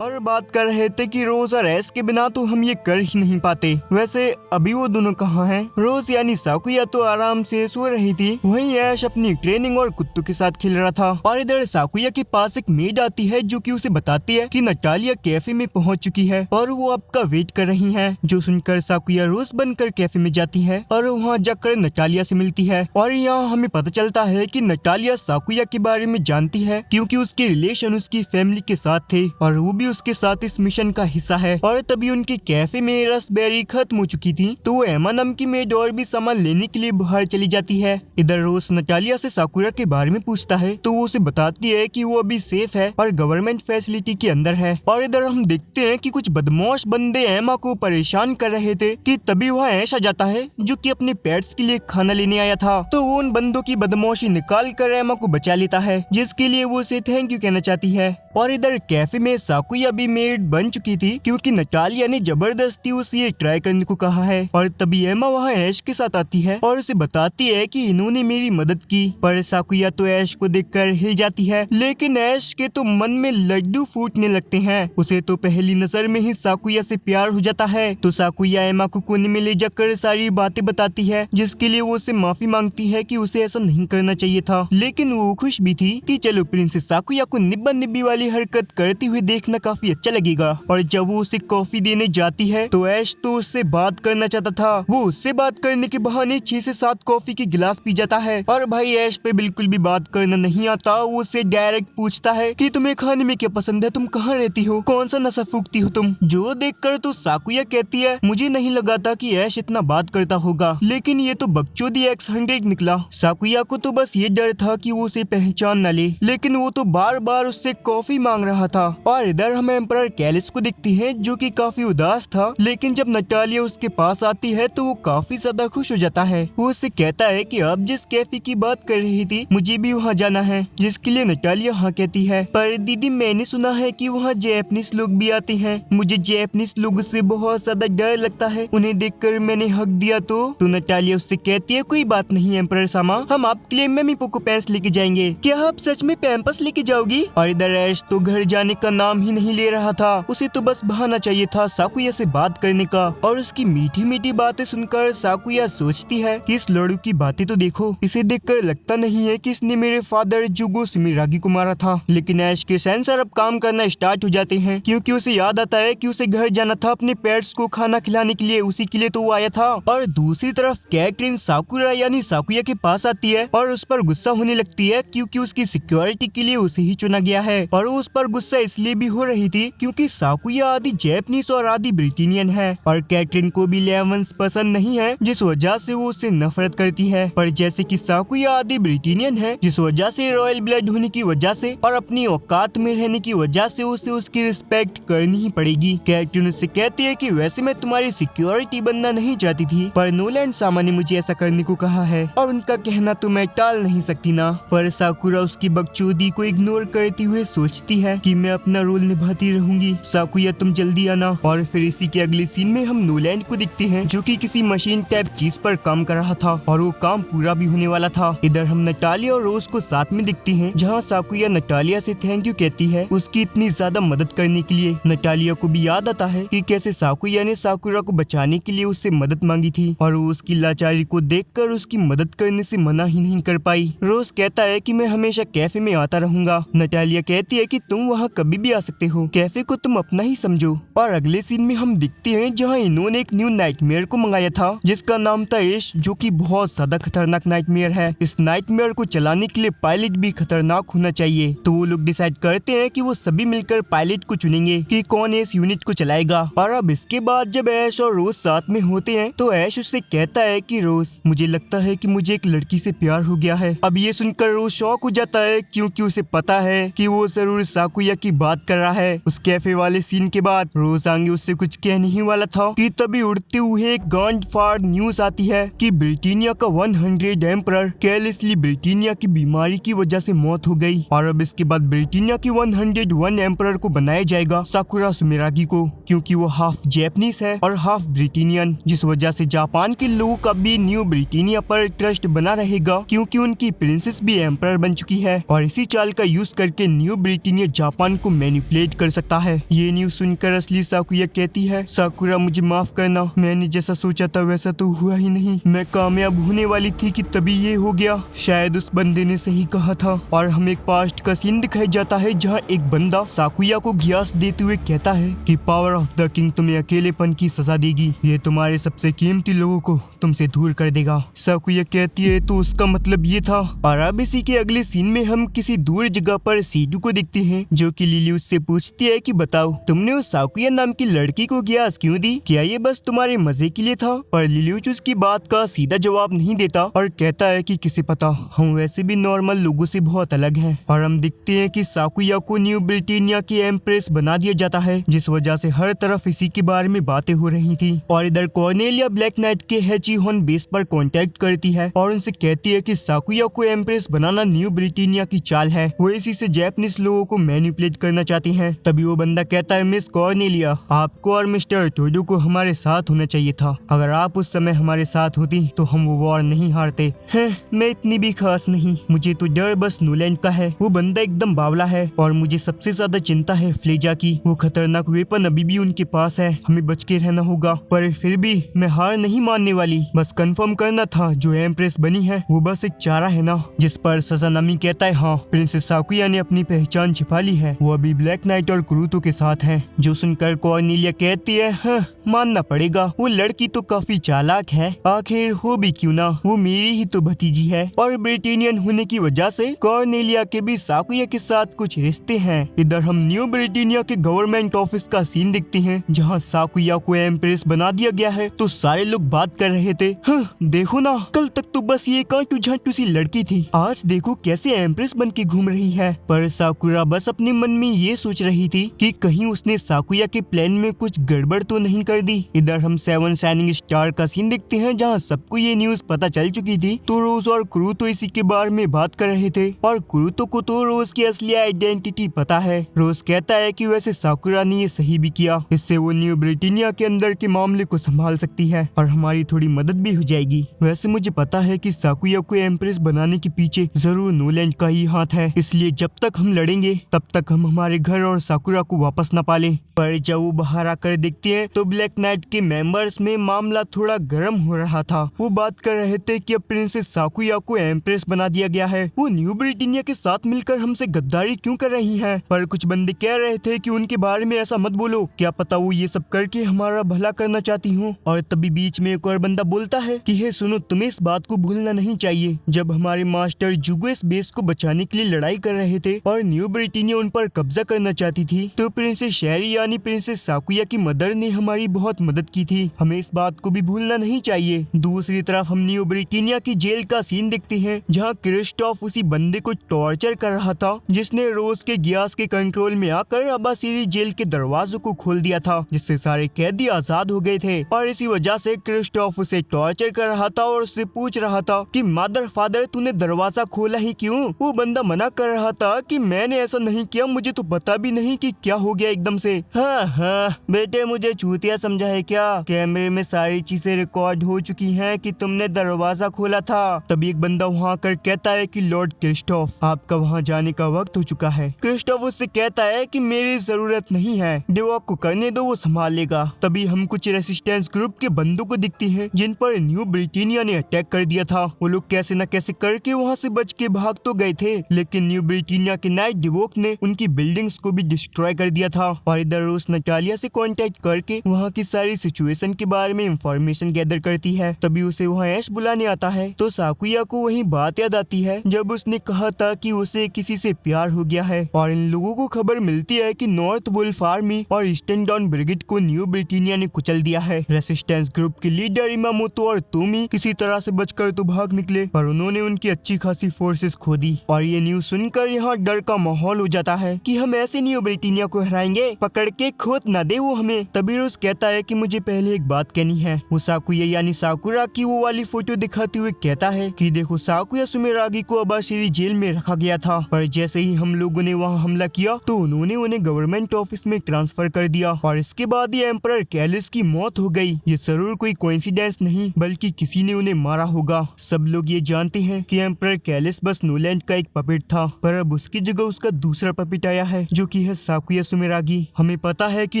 A: और बात कर रहे थे कि रोज और एश के बिना तो हम ये कर ही नहीं पाते। वैसे अभी वो दोनों कहाँ हैं? रोज यानी साकुया तो आराम से सो रही थी, वहीं ऐश अपनी ट्रेनिंग और कुत्तों के साथ खेल रहा था। और इधर साकुया के पास एक मेड आती है जो कि उसे बताती है कि नटालिया कैफे में पहुंच चुकी है और वो आपका वेट कर रही है। जो सुनकर साकुया रोज बनकर कैफे में जाती है और वहाँ जाकर नटालिया से मिलती है। और यहाँ हमें पता चलता है कि नटालिया साकुया के बारे में जानती है, क्योंकि उसके रिलेशन उसकी फैमिली के साथ थे और वो भी उसके साथ इस मिशन का हिस्सा है। और तभी उनके कैफे में रसबेरी खत्म हो चुकी थी, तो वो एमा नाम की मेड और भी सामान लेने के लिए बाहर चली जाती है। इधर रोज नटालिया से साकुरा के बारे में पूछता है, तो वो उसे बताती है कि वो अभी सेफ है और गवर्नमेंट फैसिलिटी के अंदर है। और इधर हम देखते हैं कि कुछ बदमाश बंदे एमा को परेशान कर रहे थे कि तभी वहाँ ऐश आ जाता है जो कि अपने पेट्स के लिए खाना लेने आया था। तो वो उन बंदों की बदमाशी निकाल कर एमा को बचा लेता है, जिसके लिए वो उसे थैंक यू कहना चाहती है। और इधर कैफे में साकुया भी मेड बन चुकी थी, क्योंकि नटालिया ने जबरदस्ती उसे ये ट्राई करने को कहा है। और तभी एमा वहाँ ऐश के साथ आती है और उसे बताती है कि इन्होंने मेरी मदद की। पर साकुया तो ऐश को देखकर हिल जाती है, लेकिन ऐश के तो मन में लड्डू फूटने लगते हैं। उसे तो पहली नजर में ही साकुया से प्यार हो जाता है। तो साकुया एमा को कोने में ले जाकर सारी बातें बताती है, जिसके लिए वो उसे माफी मांगती है कि उसे ऐसा नहीं करना चाहिए था। लेकिन वो खुश भी थी कि चलो प्रिंसेस साकुया को निब्बा निब्बी वाली हरकत करते हुए देखना काफी अच्छा लगेगा। और जब वो उसे कॉफी देने जाती है तो ऐश तो उससे बात करना चाहता था, वो उससे बात करने के बहाने 6 से 7 कॉफी के गिलास पी जाता है। और भाई ऐश पे बिल्कुल भी बात करना नहीं आता, वो उससे डायरेक्ट पूछता है कि तुम्हें खाने में क्या पसंद है, तुम कहाँ रहती हो, कौन सा नशा फूकती हो तुम। जो देखकर तो साकुया कहती है, मुझे नहीं लगा था कि ऐश इतना बात करता होगा, लेकिन ये तो बकचोदी X100 निकला। साकुया को तो बस ये डर था कि वो उसे पहचान न ले, लेकिन वो तो बार बार उससे कॉफी मांग रहा था। और इधर हम एम्परर कैलिस को देखते हैं जो कि काफी उदास था, लेकिन जब नटालिया उसके पास आती है तो वो काफी ज्यादा खुश हो जाता है। वो उससे कहता है कि अब जिस कैफे की बात कर रही थी मुझे भी वहाँ जाना है, जिसके लिए नटालिया हाँ कहती है। पर दीदी मैंने सुना है कि वहाँ जैपनीज लोग भी आते हैं, मुझे जैपनीज लोगों से बहुत ज्यादा डर लगता है, उन्हें देखकर मैंने हक दिया तो नटालिया उससे कहती है कोई बात नहीं एम्परर सामा, हम आपके लिए मम्मी पोको पैंप्स लेके जाएंगे, क्या आप सच में पैंपस लेके जाओगी। और इधर ऐश तो घर जाने का नाम ही नहीं ले रहा था, उसे तो बस बहाना चाहिए था साकुया से बात करने का। और उसकी मीठी मीठी बातें सुनकर साकुया सोचती है कि इस लड़ू की बातें तो देखो, इसे देखकर लगता नहीं है कि इसने मेरे फादर जुगो सिमिरागी को मारा था। लेकिन ऐश के सेंसर अब काम करना स्टार्ट हो जाते हैं, क्योंकि उसे याद आता है कि उसे घर जाना था अपने पेट्स को खाना खिलाने के लिए, उसी के लिए तो वो आया था। और दूसरी तरफ कैटरिन साकुरा यानी साकुया के पास आती है और उस पर गुस्सा होने लगती है, क्योंकि उसकी सिक्योरिटी के लिए उसे ही चुना गया है। और उस पर गुस्सा इसलिए भी हो रही थी क्योंकि साकुया आधी जैपनीज और आधी ब्रिटेनियन है और कैटरिन को भी लेवंस पसंद नहीं है जिस वजह से वो उससे नफरत करती है। पर जैसे कि साकुया आधी ब्रिटेनियन है जिस वजह से रॉयल ब्लड होने की वजह से और अपनी औकात में रहने की वजह से उसे उसकी रिस्पेक्ट करनी ही पड़ेगी। कैटरिन उससे कहती है कि वैसे मैं तुम्हारी सिक्योरिटी बनना नहीं चाहती थी पर नोलैंड सामा ने मुझे ऐसा करने को कहा है और उनका कहना तो मैं टाल नहीं सकती ना। पर साकुरा उसकी बकचोदी को इग्नोर करते हुए सोचती है कि मैं अपना रोल निभाती रहूंगी, साकुया तुम जल्दी आना। और फिर इसी के अगले सीन में हम नोलैंड को दिखते हैं जो कि किसी मशीन टाइप चीज पर काम कर रहा था और वो काम पूरा भी होने वाला था। इधर हम नटालिया और रोज को साथ में दिखती हैं जहाँ साकुया नटालिया से थैंक यू कहती है उसकी इतनी ज्यादा मदद करने के लिए। नटालिया को भी याद आता है कि कैसे साकुया ने साकुरा को बचाने के लिए उससे मदद मांगी थी और वो उसकी लाचारी को देखकर उसकी मदद करने से मना ही नहीं कर पाई। रोज कहता है कि मैं हमेशा कैफे में आता रहूंगा। नटालिया कहती है कि तुम वहाँ कभी भी आ सकते हो, कैफे को तुम अपना ही समझो। और अगले सीन में हम दिखते हैं जहाँ इन्होंने एक न्यू नाइटमेयर को मंगाया था जिसका नाम था ऐश, जो कि बहुत ज्यादा खतरनाक नाइटमेयर है। इस नाइटमेयर को चलाने के लिए पायलट भी खतरनाक होना चाहिए। तो वो लोग डिसाइड करते हैं कि वो सभी मिलकर पायलट को चुनेंगे कि कौन इस यूनिट को चलाएगा। और अब इसके बाद जब ऐश और रोज साथ में होते हैं तो ऐश उससे कहता है कि रोज मुझे लगता है कि मुझे एक लड़की से प्यार हो गया है। अब ये सुनकर रोज शॉक हो जाता है क्योंकि उसे पता है कि वो जरूर साकुया की बात कर रहा है। उस कैफे वाले सीन के बाद रोज आगे उससे कुछ कह नहीं वाला था कि तभी उड़ते हुए एक गांड फाड़ न्यूज आती है कि ब्रिटेनिया का 100 एम्परर केयरलेसली ब्रिटेनिया की बीमारी की वजह से मौत हो गई। और अब इसके बाद ब्रिटेनिया की 101 एम्परर को बनाया जाएगा साकुरा सुमिरागी को, क्योंकि वो हाफ जैपनीज है और हाफ ब्रिटेनियन, जिस वजह से जापान के लोगों का भी न्यू ब्रिटेनिया पर ट्रस्ट बना रहेगा क्योंकि उनकी प्रिंसेस भी एम्परर बन चुकी है। और इसी चाल का यूज करके न्यू ब्रिटेनिया जापान को मैनिपुलेट कर सकता है। ये न्यूज सुनकर असली साकुया कहती है साकुरा मुझे माफ करना, मैंने जैसा सोचा था वैसा तो हुआ ही नहीं, मैं कामयाब होने वाली थी कि तभी ये हो गया, शायद उस बंदे ने सही कहा था। और हम एक पास्ट का सीन दिखाया जाता है जहाँ एक बंदा साकुया को ग्यास देते हुए कहता है कि पावर ऑफ द किंग तुम्हें अकेलेपन की सजा देगी, ये तुम्हारे सबसे कीमती लोगों को तुमसे दूर कर देगा। साकुया कहती है तो उसका मतलब ये था। और अब इसी के अगले सीन में हम किसी दूर जगह पर सीडू को देखते हैं जो कि लिली उससे पूछती है कि बताओ तुमने उस साकुया नाम की लड़की को ग्यास क्यों दी, क्या ये बस तुम्हारे मजे के लिए था? पर लिल्यूच उसकी बात का सीधा जवाब नहीं देता और कहता है कि किसे पता, हम वैसे भी नॉर्मल लोगों से बहुत अलग हैं। और हम देखते हैं कि साकुया को न्यू ब्रिटेनिया की एम्प्रेस बना दिया जाता है जिस वजह से हर तरफ इसी के बारे में बातें हो रही थी। और इधर कॉर्नेलिया ब्लैक नाइट के हेचिहोन बेस पर कांटेक्ट करती है और उनसे कहती है कि साकुया को एम्प्रेस बनाना न्यू ब्रिटेनिया की चाल है, वो इसी से जैपनीज लोगों को मैनिपुलेट करना चाहती हैं। तभी वो बंदा कहता है मिस कॉर्नेलिया आपको और मिस्टर टोडो को हमारे साथ होना चाहिए था, अगर आप उस समय हमारे साथ होती तो हम वो वॉर नहीं हारते हैं। मैं इतनी भी खास नहीं, मुझे तो डर बस नोलैंड का है, वो बंदा एकदम बावला है और मुझे सबसे ज्यादा चिंता है फ्लेजा की, वो खतरनाक वेपन अभी भी उनके पास है, हमें बच के रहना होगा। पर फिर भी मैं हार नहीं मानने वाली, बस कंफर्म करना था जो एम्प्रेस बनी है वो बस एक चारा है ना। जिस पर ससानामी कहता है हाँ प्रिंसेस साकुया ने अपनी पहचान छिपा ली है, वो अभी ब्लैक नाइट और क्रूतो के साथ है। जो सुनकर कॉर्नेलिया कहती है हाँ मानना पड़ेगा, वो लड़की तो काफी चालाक है, आखिर हो भी क्यों ना, वो मेरी ही तो भतीजी है। और ब्रिटेनियन होने की वजह से कॉर्नेलिया के भी साकुया के साथ कुछ रिश्ते हैं। इधर हम न्यू ब्रिटेनिया के गवर्नमेंट ऑफिस का सीन देखते हैं जहाँ साकुया को एम्प्रेस बना दिया गया है। तो सारे लोग बात कर रहे थे हाँ देखो ना, कल तक तो बस ये कांटू झांटू सी लड़की थी, आज देखो कैसे एम्प्रेस बन के घूम रही है। पर साकुरा बस अपने मन में ये सोच रही थी कि कहीं उसने साकुया के प्लान में कुछ गड़बड़ तो नहीं कर दी। इधर हम 7 शाइनिंग स्टार का सीन देखते हैं जहाँ सबको ये न्यूज पता चल चुकी थी। तो रोज और क्रूतो इसी के बारे में बात कर रहे थे और क्रूतो को तो रोज की असली आइडेंटिटी पता है। रोज कहता है कि वैसे साकुरा ने ये सही भी किया, इससे वो न्यू ब्रिटेनिया के अंदर के मामले को संभाल सकती है और हमारी थोड़ी मदद भी हो जाएगी। वैसे मुझे पता है कि साकुया को एम्प्रेस बनाने के पीछे जरूर नोलैंड का ही हाथ है, इसलिए जब तक हम लड़ेंगे तब तक हम हमारे घर और साकुरा को वापस न पाले। पर जब वो बाहर आकर देखते हैं तो ब्लैक नाइट के मेंबर्स में मामला थोड़ा गर्म हो रहा था। वो बात कर रहे थे कि अब प्रिंसेस साकुया को एम्प्रेस बना दिया गया है, वो न्यू ब्रिटेनिया के साथ मिलकर हमसे गद्दारी क्यों कर रही है। पर कुछ बंदे कह रहे थे कि उनके बारे में ऐसा मत बोलो, क्या पता वो ये सब करके हमारा भला करना चाहती हूँ। और तभी बीच में एक और बंदा बोलता है कि हे सुनो, तुम्हें इस बात को भूलना नहीं चाहिए, जब हमारे मास्टर जुगो इस बेस को बचाने के लिए लड़ाई कर रहे थे और न्यू ब्रिटेनिया उन पर कब्जा करना चाहती थी, तो प्रिंसेस शेरी यानी प्रिंसेस साकुया की मदर ने हमारी बहुत मदद की थी, हमें इस बात को भी भूलना नहीं चाहिए। दूसरी तरफ हम न्यू ब्रिटेनिया की जेल का सीन देखते हैं जहाँ क्रिस्टोफ उसी बंदे को टॉर्चर कर रहा था जिसने रोज के गियास के कंट्रोल में आकर अबासीरी जेल के दरवाजों को खोल दिया था, जिससे सारे कैदी आजाद हो गए थे। और इसी वजह से क्रिस्टोफ उसे टॉर्चर कर रहा था और उससे पूछ रहा था कि मदर फादर तूने दरवाजा खोला ही क्यों। वो बंदा मना कर रहा था कि मैंने ऐसा नहीं किया, मुझे तो पता भी नहीं कि क्या हो गया एकदम से। हाँ बेटे, मुझे चूतिया समझा है क्या? कैमरे में सारी चीजें रिकॉर्ड हो चुकी हैं कि तुमने दरवाजा खोला था। तभी एक बंदा वहाँ कर कहता है कि लॉर्ड क्रिस्टोफ, आपका वहाँ जाने का वक्त हो चुका है। क्रिस्टोफ उससे कहता है कि मेरी जरूरत नहीं है, डिवॉक को करने दो, वो संभाल लेगा। तभी हम कुछ रेसिस्टेंस ग्रुप के बंदों को दिखते हैं जिन पर न्यू ब्रिटेनिया ने अटैक कर दिया था। वो लोग कैसे न कैसे करके वहाँ से बच के भाग तो गए थे, लेकिन न्यू ब्रिटेनिया के नाइट डिवॉक ने उनकी बिल्डिंग्स को भी डिस्ट्रॉय कर दिया था। और इधर रोज नटालिया से कांटेक्ट करके वहाँ की सारी सिचुएशन के बारे में इंफॉर्मेशन गैदर करती है। तभी उसे वहाँ ऐश बुलाने आता है तो साकुया को वही बात याद आती है जब उसने कहा था कि उसे किसी से प्यार हो गया है। और इन लोगों को खबर मिलती है कि नॉर्थ वुल्फ आर्मी और ईस्टर्न डाउन ब्रिगेड को न्यू ब्रिटेनिया ने कुचल दिया है। रेसिस्टेंस ग्रुप के लीडर इमामोतो और तोमी किसी तरह से बचकर तो भाग निकले, पर उन्होंने उनकी अच्छी खासी फोर्सेस खो दी। और ये न्यूज सुनकर यहाँ डर का माहौल हो जाता है कि हम ऐसे न्यू ब्रिटेनिया को हराएंगे, पकड़ के खोद न दे वो हमें। तभी रोज कहता है कि मुझे पहले एक बात कहनी है। वो साकुया यानी साकुरा की वो वाली फोटो दिखाते हुए कहता है कि देखो, साकुया सुमेरागी को अबाशिरी जेल में रखा गया था, पर जैसे ही हम लोगों ने वहाँ हमला किया तो उन्होंने उन्हें गवर्नमेंट ऑफिस में ट्रांसफर कर दिया और इसके बाद ही एम्परर कैलिस की मौत हो गई। ये जरूर कोई कोइंसिडेंस नहीं, बल्कि किसी ने उन्हें मारा होगा। सब लोग ये जानते हैं कि एम्परर कैलिस बस नोलैंड का एक पपेट था, पर अब उसकी जगह उसका दूसरा पपेट आया है जो कि है साकुया सुमेरागी। हमें पता है कि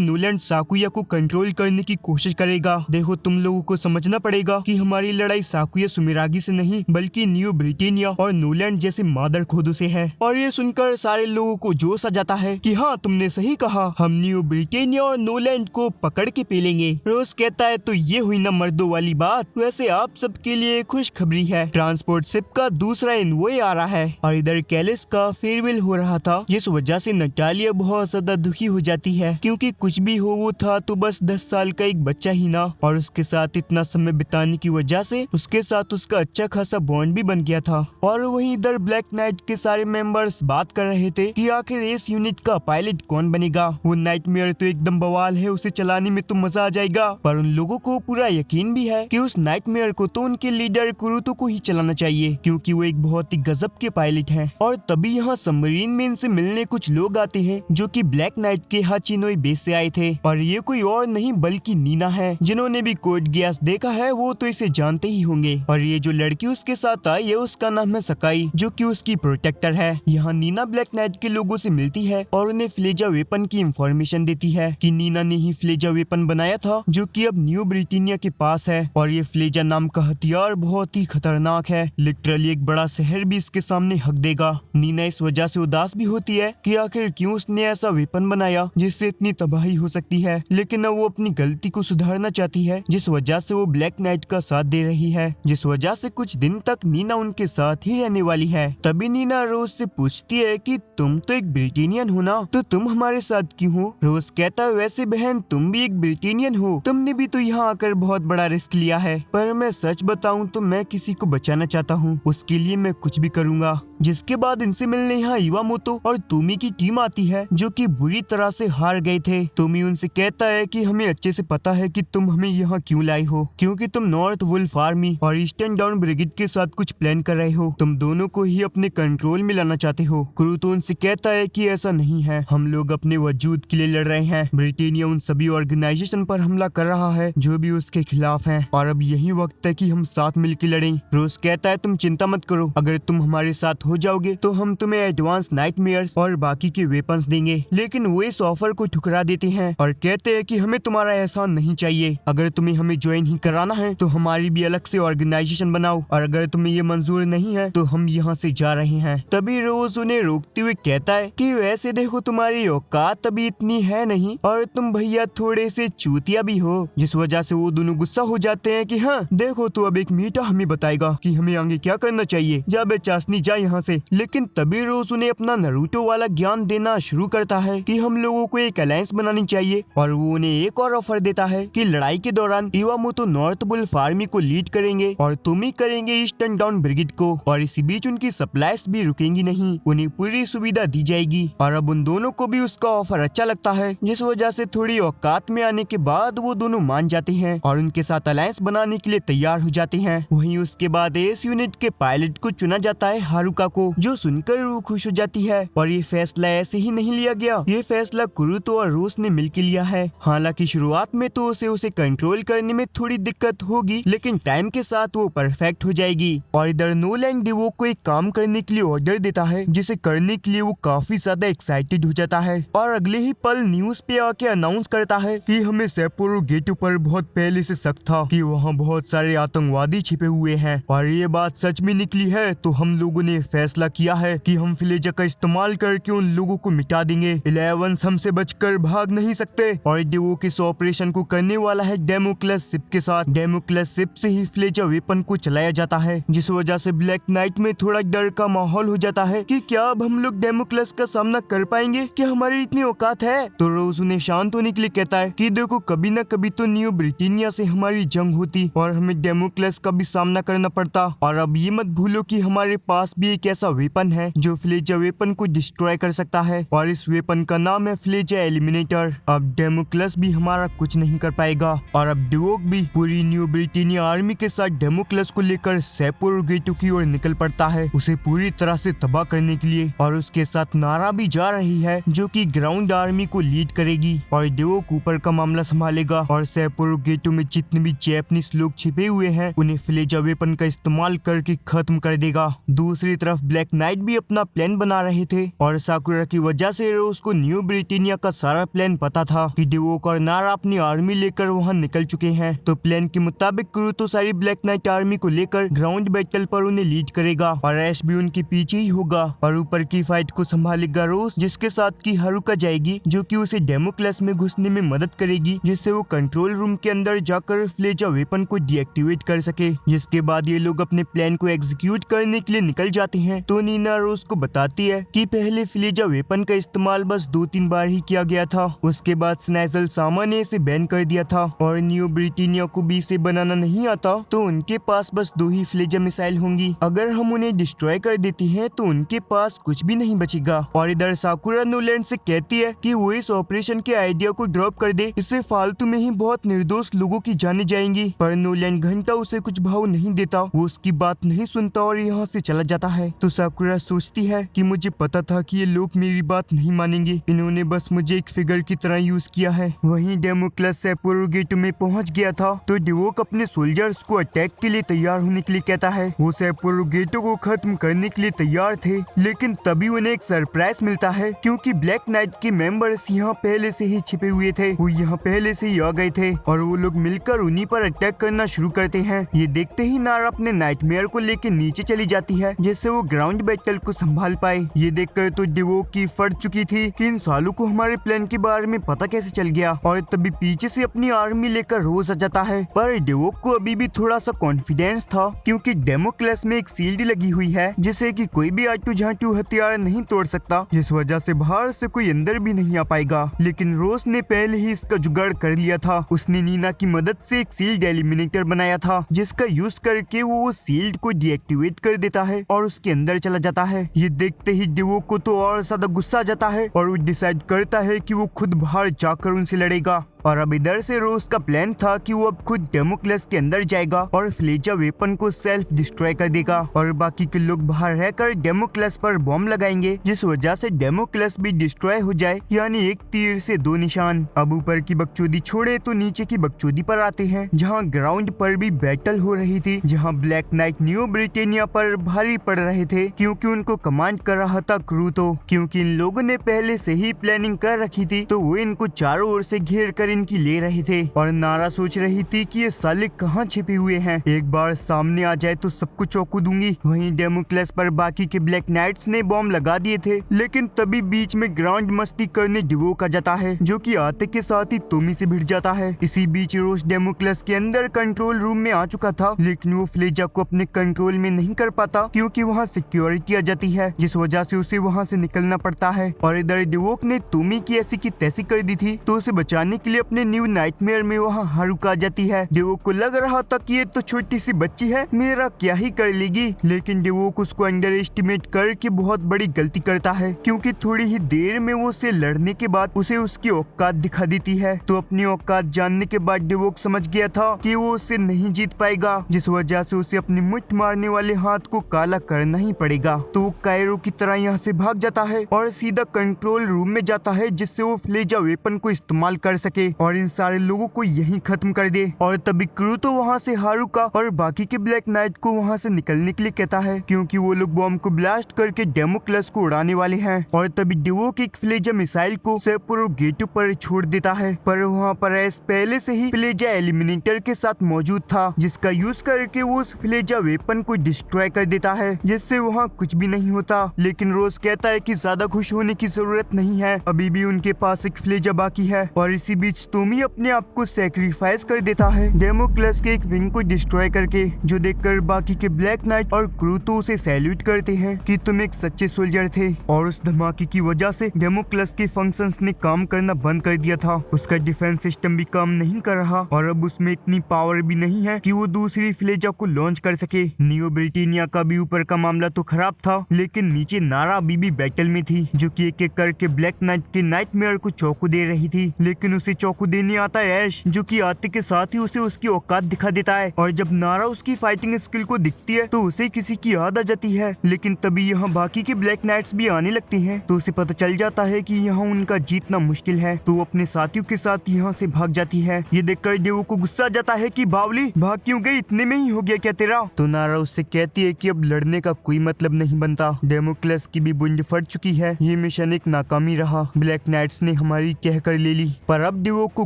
A: नोलैंड साकुया को कंट्रोल करने की कोशिश करेगा। देखो, तुम लोगों को समझना पड़ेगा कि हमारी लड़ाई साकुया सुमेरागी से नहीं, बल्कि न्यू ब्रिटेनिया और नोलैंड जैसे मादर खोदों से है। और ये सुनकर सारे लोगों को जोश आ जाता है कि हाँ, तुमने सही कहा, हम न्यू ब्रिटेनिया और नोलैंड को पकड़ के पेलेंगे। रोज कहता है तो ये हुई ना मर्दों वाली बात। वैसे आप सबके लिए खुशखबरी है, ट्रांसपोर्ट शिप का दूसरा इनवॉय आ रहा है। और इधर कैलिस का फेयरवेल हो रहा था, जिस वजह से नटालिया बहुत ज्यादा दुखी हो जाती है, क्योंकि कुछ भी हो वो था तो बस 10 साल का एक बच्चा ही ना, और उसके साथ इतना समय बिताने की वजह से उसके साथ उसका अच्छा खासा बॉन्ड भी बन गया था। और वहीं इधर ब्लैक नाइट के सारे मेंबर्स बात कर रहे थे कि आखिर इस यूनिट का पायलट कौन बनेगा। वो नाइटमेयर तो एकदम बवाल है, उसे चलाने में तो मजा आ जाएगा। पर उन लोगों को पूरा यकीन भी है कि उस नाइटमेयर को तो उनके लीडर कुरुतो को ही चलाना चाहिए, क्योंकि वो एक बहुत ही गजब के पायलट हैं। और तभी यहाँ सबमरीन में इनसे मिलने कुछ लोग आते हैं जो कि ब्लैक नाइट के हाचिनोई बेस से आए थे। और ये कोई और नहीं बल्कि नीना है। जिन्होंने भी कोड गियास देखा है वो तो इसे जानते ही होंगे। और ये जो लड़की उसके साथ आई है उसका नाम है सकाई, जो कि उसकी प्रोटेक्टर है। यहाँ नीना ब्लैक नाइट के लोगों से मिलती है और उन्हें फ्लेजा वेपन की इंफॉर्मेशन देती है कि नीना ने ही फ्लेजा वेपन बनाया था, जो कि अब न्यू ब्रिटेनिया के पास है। और ये फ्लेजा नाम का हथियार बहुत ही खतरनाक है, लिटरली एक बड़ा शहर भी इसके सामने हक देगा। नीना इस वजह से उदास भी होती है कि आखिर क्यों उसने ऐसा वेपन बनाया जिससे इतनी तबाही हो सकती है, लेकिन अब वो अपनी गलती को सुधारना चाहती है, जिस वजह से वो ब्लैक नाइट का साथ दे रही है, जिस वजह से कुछ दिन तक नीना उनके साथ ही रहने वाली है। तभी नीना रोज से पूछती है कि तुम तो एक ब्रिटेनियन हो ना, तो तुम हमारे साथ क्यों हो? रोज कहता है वैसे बहन तुम भी एक ब्रिटेनियन हो, तुमने भी तो यहाँ आकर बहुत बड़ा रिस्क लिया है, पर मैं सच बताऊं तो मैं किसी को बचाना चाहता हूँ, उसके लिए मैं कुछ भी करूँगा। जिसके बाद इनसे मिलने यहाँ इवामोतो और तोमी की टीम आती है, जो कि बुरी तरह से हार गए थे। तोमी उनसे कहता है कि हमें अच्छे से पता है कि तुम हमें यहाँ क्यों लाए हो, क्योंकि तुम नॉर्थ वुल्फ आर्मी और ईस्टर्न डाउन ब्रिगेड के साथ कुछ प्लान कर रहे हो, तुम दोनों को ही अपने कंट्रोल में लाना चाहते हो। कुरुतो उनसे कहता है कि ऐसा नहीं है, हम लोग अपने वजूद के लिए लड़ रहे हैं। ब्रिटेनिया उन सभी ऑर्गेनाइजेशन पर हमला कर रहा है जो भी उसके खिलाफ हैं, और अब यही वक्त है कि हम साथ मिलकर लड़ें। रोज कहता है तुम चिंता मत करो, अगर तुम हमारे साथ हो जाओगे तो हम तुम्हें एडवांस नाइटमेयर्स और बाकी के वेपन्स देंगे। लेकिन वो इस ऑफर को ठुकरा देते हैं और कहते हैं कि हमें तुम्हारा एहसान नहीं चाहिए। अगर तुम्हें हमें ज्वाइन ही कराना है तो हमारी भी अलग से ऑर्गेनाइजेशन बनाओ, और अगर तुम्हें ये मंजूर नहीं है तो हम यहाँ से जा रहे हैं। तभी रोज उन्हें रोकते हुए कहता है कि वैसे देखो तुम्हारी औकात अभी इतनी है नहीं और तुम भैया थोड़े से चूतिया भी हो, जिस वजह से वो दोनों गुस्सा हो जाते हैं कि हाँ देखो तो अब एक मीठा हमें बताएगा कि हमें आगे क्या करना चाहिए, जा बे चाशनी जा यहाँ से। लेकिन तभी रोज उन्हें अपना नरूटो वाला ज्ञान देना शुरू करता है कि हम लोगों को एक अलायंस बनानी चाहिए, और वो उन्हें एक और ऑफर देता है कि लड़ाई के दौरान इवामोतो नॉर्थ वुल्फ आर्मी को लीड करेंगे और तुम ही करेंगे ईस्टर्न डाउन ब्रिगेड को, और इसी बीच उनकी सप्लाईज भी रुकेंगी नहीं, उन्हें पूरी सुविधा दी जाएगी। और अब उन दोनों को भी उसका ऑफर अच्छा लगता है, जिस वजह से थोड़ी औकात में आने के बाद वो दोनों मान जाते हैं और उनके साथ अलायंस बनाने के लिए तैयार हो जाते हैं। वहीं उसके बाद एस यूनिट के पायलट को चुना जाता है हारुका को, जो सुनकर वो खुश हो जाती है। और ये फैसला ऐसे ही नहीं लिया गया, ये फैसला कुरुतो और रोस ने मिलकर लिया है। हालांकि शुरुआत में तो उसे कंट्रोल करने में थोड़ी दिक्कत होगी, लेकिन टाइम के साथ वो परफेक्ट हो जाएगी। और इधर नोलैंड डिवोक को एक काम करने के लिए ऑर्डर देता है, जिसे करने के लिए वो काफी ज्यादा एक्साइटेड हो जाता है, और अगले ही पल न्यूज पे आके अनाउंस करता है कि हमें सेपोरो गेटो पर बहुत पहले से शक था कि वहाँ बहुत सारे आतंकवादी छिपे हुए हैं, और ये बात सच में निकली है। तो हम लोगों ने फैसला किया है कि हम फ्लेजा का इस्तेमाल करके उन लोगों को मिटा देंगे। 11 हमसे बचकर भाग नहीं सकते, और डिवोक इस ऑपरेशन को करने वाला है डेमोक्लस शिप के साथ। डेमोक्लस शिप से ही फ्लेजा वेपन को चलाया जाता है, जिस वजह से ब्लैक नाइट में थोड़ा डर का माहौल हो जाता है कि क्या अब हम लोग डेमोक्लस का सामना कर पाएंगे, क्या हमारी इतनी औकात है। तो रोज उन्हें शांत होने के लिए कहता है कि देखो कभी न कभी तो न्यू ब्रिटेनिया से हमारी जंग होती और हमें डेमोक्लस का भी सामना करना पड़ता, और अब ये मत भूलो कि हमारे पास भी एक ऐसा वेपन है जो फ्लेजा वेपन को डिस्ट्रॉय कर सकता है, और इस वेपन का नाम है फ्लेजा एलिमिनेटर। अब डेमोक्लस भी हमारा कुछ नहीं कर पाएगा। और अब डिवोक भी पूरी न्यू ब्रिटेनिया आर्मी के साथ डेमोक्लस को लेकर सेपोरो गेटो की ओर निकल पड़ता है, उसे पूरी तरह से तबाह करने के लिए। और उसके साथ नारा भी जा रही है, जो कि ग्राउंड आर्मी को लीड करेगी, और डिवोक ऊपर का मामला संभालेगा, और सेपोरो गेटो में जितने भी जैपनीज लोग छिपे हुए हैं उन्हें फ्लेजा वेपन का इस्तेमाल करके खत्म कर देगा। दूसरी तरफ ब्लैक नाइट भी अपना प्लान बना रहे थे, और साकुरा की वजह से रोज को न्यू ब्रिटेनिया का सारा प्लान पता था कि डिवोक और नारा अपनी आर्मी लेकर वहां निकल चुके हैं। तो प्लान के मुताबिक कुरुतो सारी ब्लैक नाइट आर्मी को लेकर ग्राउंड बैटल पर उन्हें लीड करेगा, और ऐश भी उनके पीछे ही होगा, और ऊपर की फाइट को संभालेगा रोज, जिसके साथ की हारुका जाएगी, जो कि उसे डेमोक्लस में घुसने में मदद करेगी, जिससे वो कंट्रोल रूम के अंदर जाकर फ्लेजा वेपन को डीएक्टिवेट कर सके। जिसके बाद ये लोग अपने प्लान को एग्जीक्यूट करने के लिए निकल जाते हैं। तो नीना रोज को बताती है कि पहले फ्लेजा वेपन का इस्तेमाल बस 2-3 बार ही किया गया था, उसके बाद स्नाइजल सामा ने इसे बैन कर दिया था, और न्यू ब्रिटेनिया को भी इसे बनाना नहीं आता, तो उनके पास बस 2 ही फ्लेजा मिसाइल होंगी। अगर हम उन्हें डिस्ट्रॉय कर देते हैं तो उनके पास कुछ भी नहीं बचेगा। और इधर साकुरा नोलैंड से कहती है कि वो इस ऑपरेशन के आइडिया को ड्रॉप कर दे, इससे फालतू में ही बहुत निर्दोष लोगों की जाने जाएंगी। पर नोलैंड घंटा उसे कुछ भाव नहीं देता, वो उसकी बात नहीं सुनता और यहाँ से चला जाता है। तो साकुरा सोचती है कि मुझे पता था कि ये लोग मेरी बात नहीं मानेंगे, इन्होंने बस मुझे एक फिगर की तरह यूज किया है। वहीं डेमोक्लस सेपोरो गेटो में पहुंच गया था, तो डिवोक अपने सोल्जर्स को अटैक के लिए तैयार होने के लिए कहता है। वो सेपोरो गेटो को खत्म करने के लिए तैयार थे, लेकिन तभी उन्हें एक सरप्राइज मिलता है, क्योंकि ब्लैक नाइट के मेंबर्स यहाँ पहले से ही छिपे हुए थे, वो यहाँ पहले से ही आ गए थे, और वो लोग मिलकर उन्हीं पर अटैक करना शुरू करते हैं। ये देखते ही नारा अपने नाइटमेयर को लेकर नीचे चली जाती है, जिससे वो ग्राउंड बैटल को संभाल पाए। ये देखकर तो डिवोक की फट चुकी थी कि इन सालों को हमारे प्लान के बारे में पता कैसे चल गया, और तभी पीछे से अपनी आर्मी लेकर रोज आ जाता है। पर डिवोक को अभी भी थोड़ा सा कॉन्फिडेंस था, क्योंकि डेमोक्लस में एक सील्ड लगी हुई है, जिसे कि कोई भी आटू झाटू हथियार नहीं तोड़ सकता, जिस वजह से बाहर से कोई अंदर भी नहीं आ पाएगा। लेकिन रोज ने पहले ही इसका जुगाड़ कर लिया था, उसने नीना की मदद से एक सील्ड एलिमिनेटर बनाया था, जिसका यूज करके वो सील्ड को डीएक्टिवेट कर देता है और उसके अंदर चला जाता है। ये देखते ही डिवोक को तो और ज्यादा गुस्सा आ जाता है, और वो डिसाइड करता है कि वो खुद बाहर जाकर उनसे लड़ेगा। और अब इधर से रोज का प्लान था कि वो अब खुद डेमोक्लस के अंदर जाएगा और फ्लेजा वेपन को सेल्फ डिस्ट्रॉय कर देगा और बाकी के लोग बाहर रहकर डेमोक्लस पर बॉम्ब लगाएंगे, जिस वजह से डेमोक्लस भी डिस्ट्रॉय हो जाए, यानी एक तीर से दो निशान। अब ऊपर की बकचोदी छोड़े तो नीचे की बकचोदी पर आते हैं, जहाँ ग्राउंड पर भी बैटल हो रही थी, जहाँ ब्लैक नाइट न्यू ब्रिटेनिया पर भारी पड़ रहे थे क्योंकि उनको कमांड कर रहा था क्रूतो। क्योंकि इन लोगों ने पहले से ही प्लानिंग कर रखी थी तो वो इनको चारों ओर से घेर कर इनकी ले रहे थे और नारा सोच रही थी कि ये साले कहाँ छिपे हुए हैं, एक बार सामने आ जाए तो सबको चौंकू दूंगी। वहीं डेमोक्लस पर बाकी के ब्लैक नाइट्स ने बॉम्ब लगा दिए थे, लेकिन तभी बीच में ग्राउंड मस्ती करने डिवोक आ जाता है, जो कि आते के साथ ही टॉमी से भिड़ जाता है। इसी बीच रोज डेमोक्लस के अंदर कंट्रोल रूम में आ चुका था, लेकिन वो फ्लेजा को अपने कंट्रोल में नहीं कर पाता क्योंकि वहाँ सिक्योरिटी आ जाती है, जिस वजह से उसे वहाँ से निकलना पड़ता है। और इधर डिवोक ने टॉमी की ऐसी की तैसी कर दी थी, तो उसे बचाने के लिए अपने न्यू नाइटमेयर में वहाँ हारुक आ जाती है। डिवोक को लग रहा था कि ये तो छोटी सी बच्ची है, मेरा क्या ही कर लेगी, लेकिन डिवोक उसको अंडर एस्टिमेट करके बहुत बड़ी गलती करता है, क्योंकि थोड़ी ही देर में वो उससे लड़ने के बाद उसे उसकी औकात दिखा देती है। तो अपनी औकात जानने के बाद डिवोक समझ गया था कि वो उससे नहीं जीत पाएगा, जिस वजह से उसे अपनी मुट्ठ मारने वाले हाथ को काला करना ही पड़ेगा। तो वो कायरो की तरह यहाँ से भाग जाता है और सीधा कंट्रोल रूम में जाता है, जिससे वो फ्लेजा वेपन को इस्तेमाल कर सके और इन सारे लोगों को यहीं खत्म कर दे। और तभी क्रूतो वहाँ से हारुका और बाकी के ब्लैक नाइट को वहाँ से निकलने के लिए कहता है, क्योंकि वो लोग बॉम्ब को ब्लास्ट करके डेमोक्लस को उड़ाने वाले हैं। और तभी डिवोक एक फ्लेजा मिसाइल को सेपुरो गेटो पर छोड़ देता है, पर वहाँ पर एस पहले से ही फ्लेजा एलिमिनेटर के साथ मौजूद था, जिसका यूज करके वो उस फ्लेजा वेपन को डिस्ट्रॉय कर देता है, जिससे वहाँ कुछ भी नहीं होता। लेकिन रोज कहता है कि ज्यादा खुश होने की जरूरत नहीं है, अभी भी उनके पास एक फ्लेजा बाकी है। और इसी बीच टॉमी अपने आप को सैक्रिफाइस कर देता है डेमोक्लस के एक विंग को डिस्ट्रॉय करके, जो देखकर बाकी के ब्लैक नाइट और क्रूतो उसे सैल्यूट करते हैं कि तुम एक सच्चे सोल्जर थे। और उस धमाके की वजह से डेमोक्लस के फंक्शंस ने काम करना बंद कर दिया था, उसका डिफेंस सिस्टम भी काम नहीं कर रहा और अब उसमें इतनी पावर भी नहीं है कि वो दूसरी फ्लेजा को लॉन्च कर सके। न्यू ब्रिटेनिया का भी ऊपर का मामला तो खराब था, लेकिन नीचे नारा अभी भी बैटल में थी, जो कि एक एक करके ब्लैक नाइट के नाइटमेयर को चौकू दे रही थी। लेकिन उसे चौकू देने आता है ऐश, जो कि आते के साथ ही उसे उसकी औकात दिखा देता है। और जब नारा उसकी फाइटिंग स्किल को दिखती है तो उसे किसी की याद आ जाती है। लेकिन तभी यहाँ बाकी के ब्लैक नाइट्स भी आने लगते हैं, तो उसे पता चल जाता है कि यहाँ उनका जीतना मुश्किल है, तो वो अपने साथियों के साथ यहाँ से भाग जाती है। ये देखकर डेवो को गुस्सा आ जाता है कि बावली भाग क्यों गई, इतने में ही हो गया क्या तेरा। तो नारा उससे कहती है कि अब लड़ने का कोई मतलब नहीं बनता, डेमोक्लस की भी बूंद फट चुकी है, ये मिशन एक नाकामी रहा, ब्लैक नाइट्स ने हमारी कह कर ले ली। पर अब डेवो को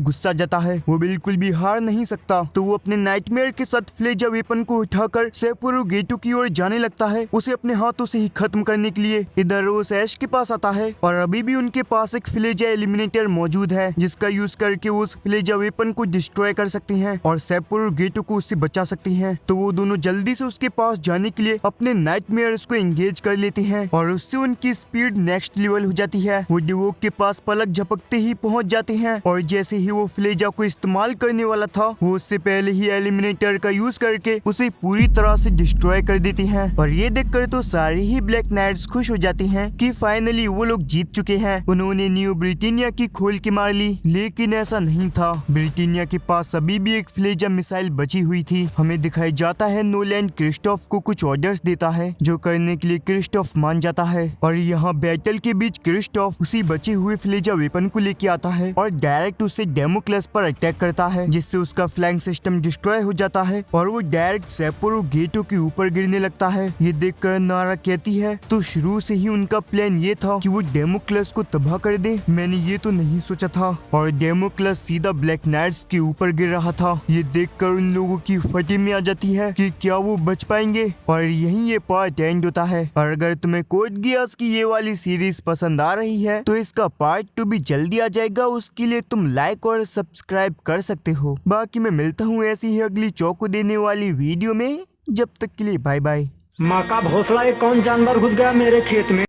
A: गुस्सा जाता है, वो बिल्कुल भी हार नहीं सकता, तो वो अपने नाइटमेयर के साथ फ्लेजा वेपन को उठाकर सेपुरो गेटो की ओर जाने लगता है, उसे अपने हाथों से ही खत्म करने के लिए। इधर वो ऐश के पास आता है और अभी भी उनके पास एक फ्लेजा एलिमिनेटर मौजूद है, जिसका यूज करके वो उस फ्लेजा वेपन को डिस्ट्रॉय कर सकते हैं और सेपुरो गेटो को उससे बचा सकते हैं। तो वो दोनों जल्दी से उसके पास जाने के लिए अपने नाइटमेयर्स को एंगेज कर लेते हैं और उससे उनकी स्पीड नेक्स्ट लेवल हो जाती है। वो डिवोक के पास पलक झपकते ही पहुंच जाते हैं और जैसे ही वो फ्लेजा को इस्तेमाल करने वाला था, वो उससे पहले ही एलिमिनेटर का यूज करके उसे पूरी तरह से डिस्ट्रॉय कर देते हैं। और ये देखकर तो सारे ही ब्लैक नाइट्स खुश हो जाते हैं कि फाइनली वो लोग जीत चुके हैं, उन्होंने न्यू ब्रिटेनिया की खोल के मार ली। लेकिन ऐसा नहीं था, ब्रिटेनिया के पास अभी भी एक फ्लेजा मिसाइल बची हुई थी। हमें दिखाया जाता है नोलैंड क्रिस्टोफ को कुछ ऑर्डर्स देता है, जो करने के लिए क्रिस्टोफ मान जाता है। और यहाँ बैटल के बीच क्रिस्टोफ उसी बचे हुए फ्लेजा वेपन को लेके आता है और डायरेक्ट उससे डेमोक्लस पर अटैक करता है, जिससे उसका फ्लैंक सिस्टम डिस्ट्रॉय हो जाता है और वो डायरेक्ट सेपुरो गेटो के ऊपर गिरने लगता है। ये देखकर नारा कहती है, तो शुरू से ही उनका प्लान ये था कि वो डेमोक्लस को तबाह कर दे, मैंने ये तो नहीं सोचा था। और डेमोक्लस सीधा ब्लैक नाइट्स के ऊपर गिर रहा था। ये देखकर उन लोगों की फटी में आ जाती है कि क्या वो बच पाएंगे। और यहीं ये पार्ट एंड होता है। और अगर तुम्हें कोड गियास की ये वाली सीरीज पसंद आ रही है तो इसका पार्ट 2 भी जल्दी आ जाएगा, उसके लिए तुम लाइक और सब्सक्राइब कर सकते हो। बाकी मैं मिलता हूँ ऐसी ही अगली चौंकू देने वाली वीडियो में, जब तक के लिए बाय बाय।
B: माँ का भोसला, एक कौन जानवर घुस गया मेरे खेत में।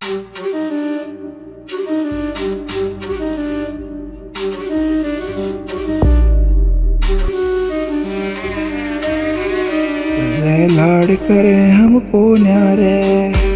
C: लाड़ करे हम पोन्यारे।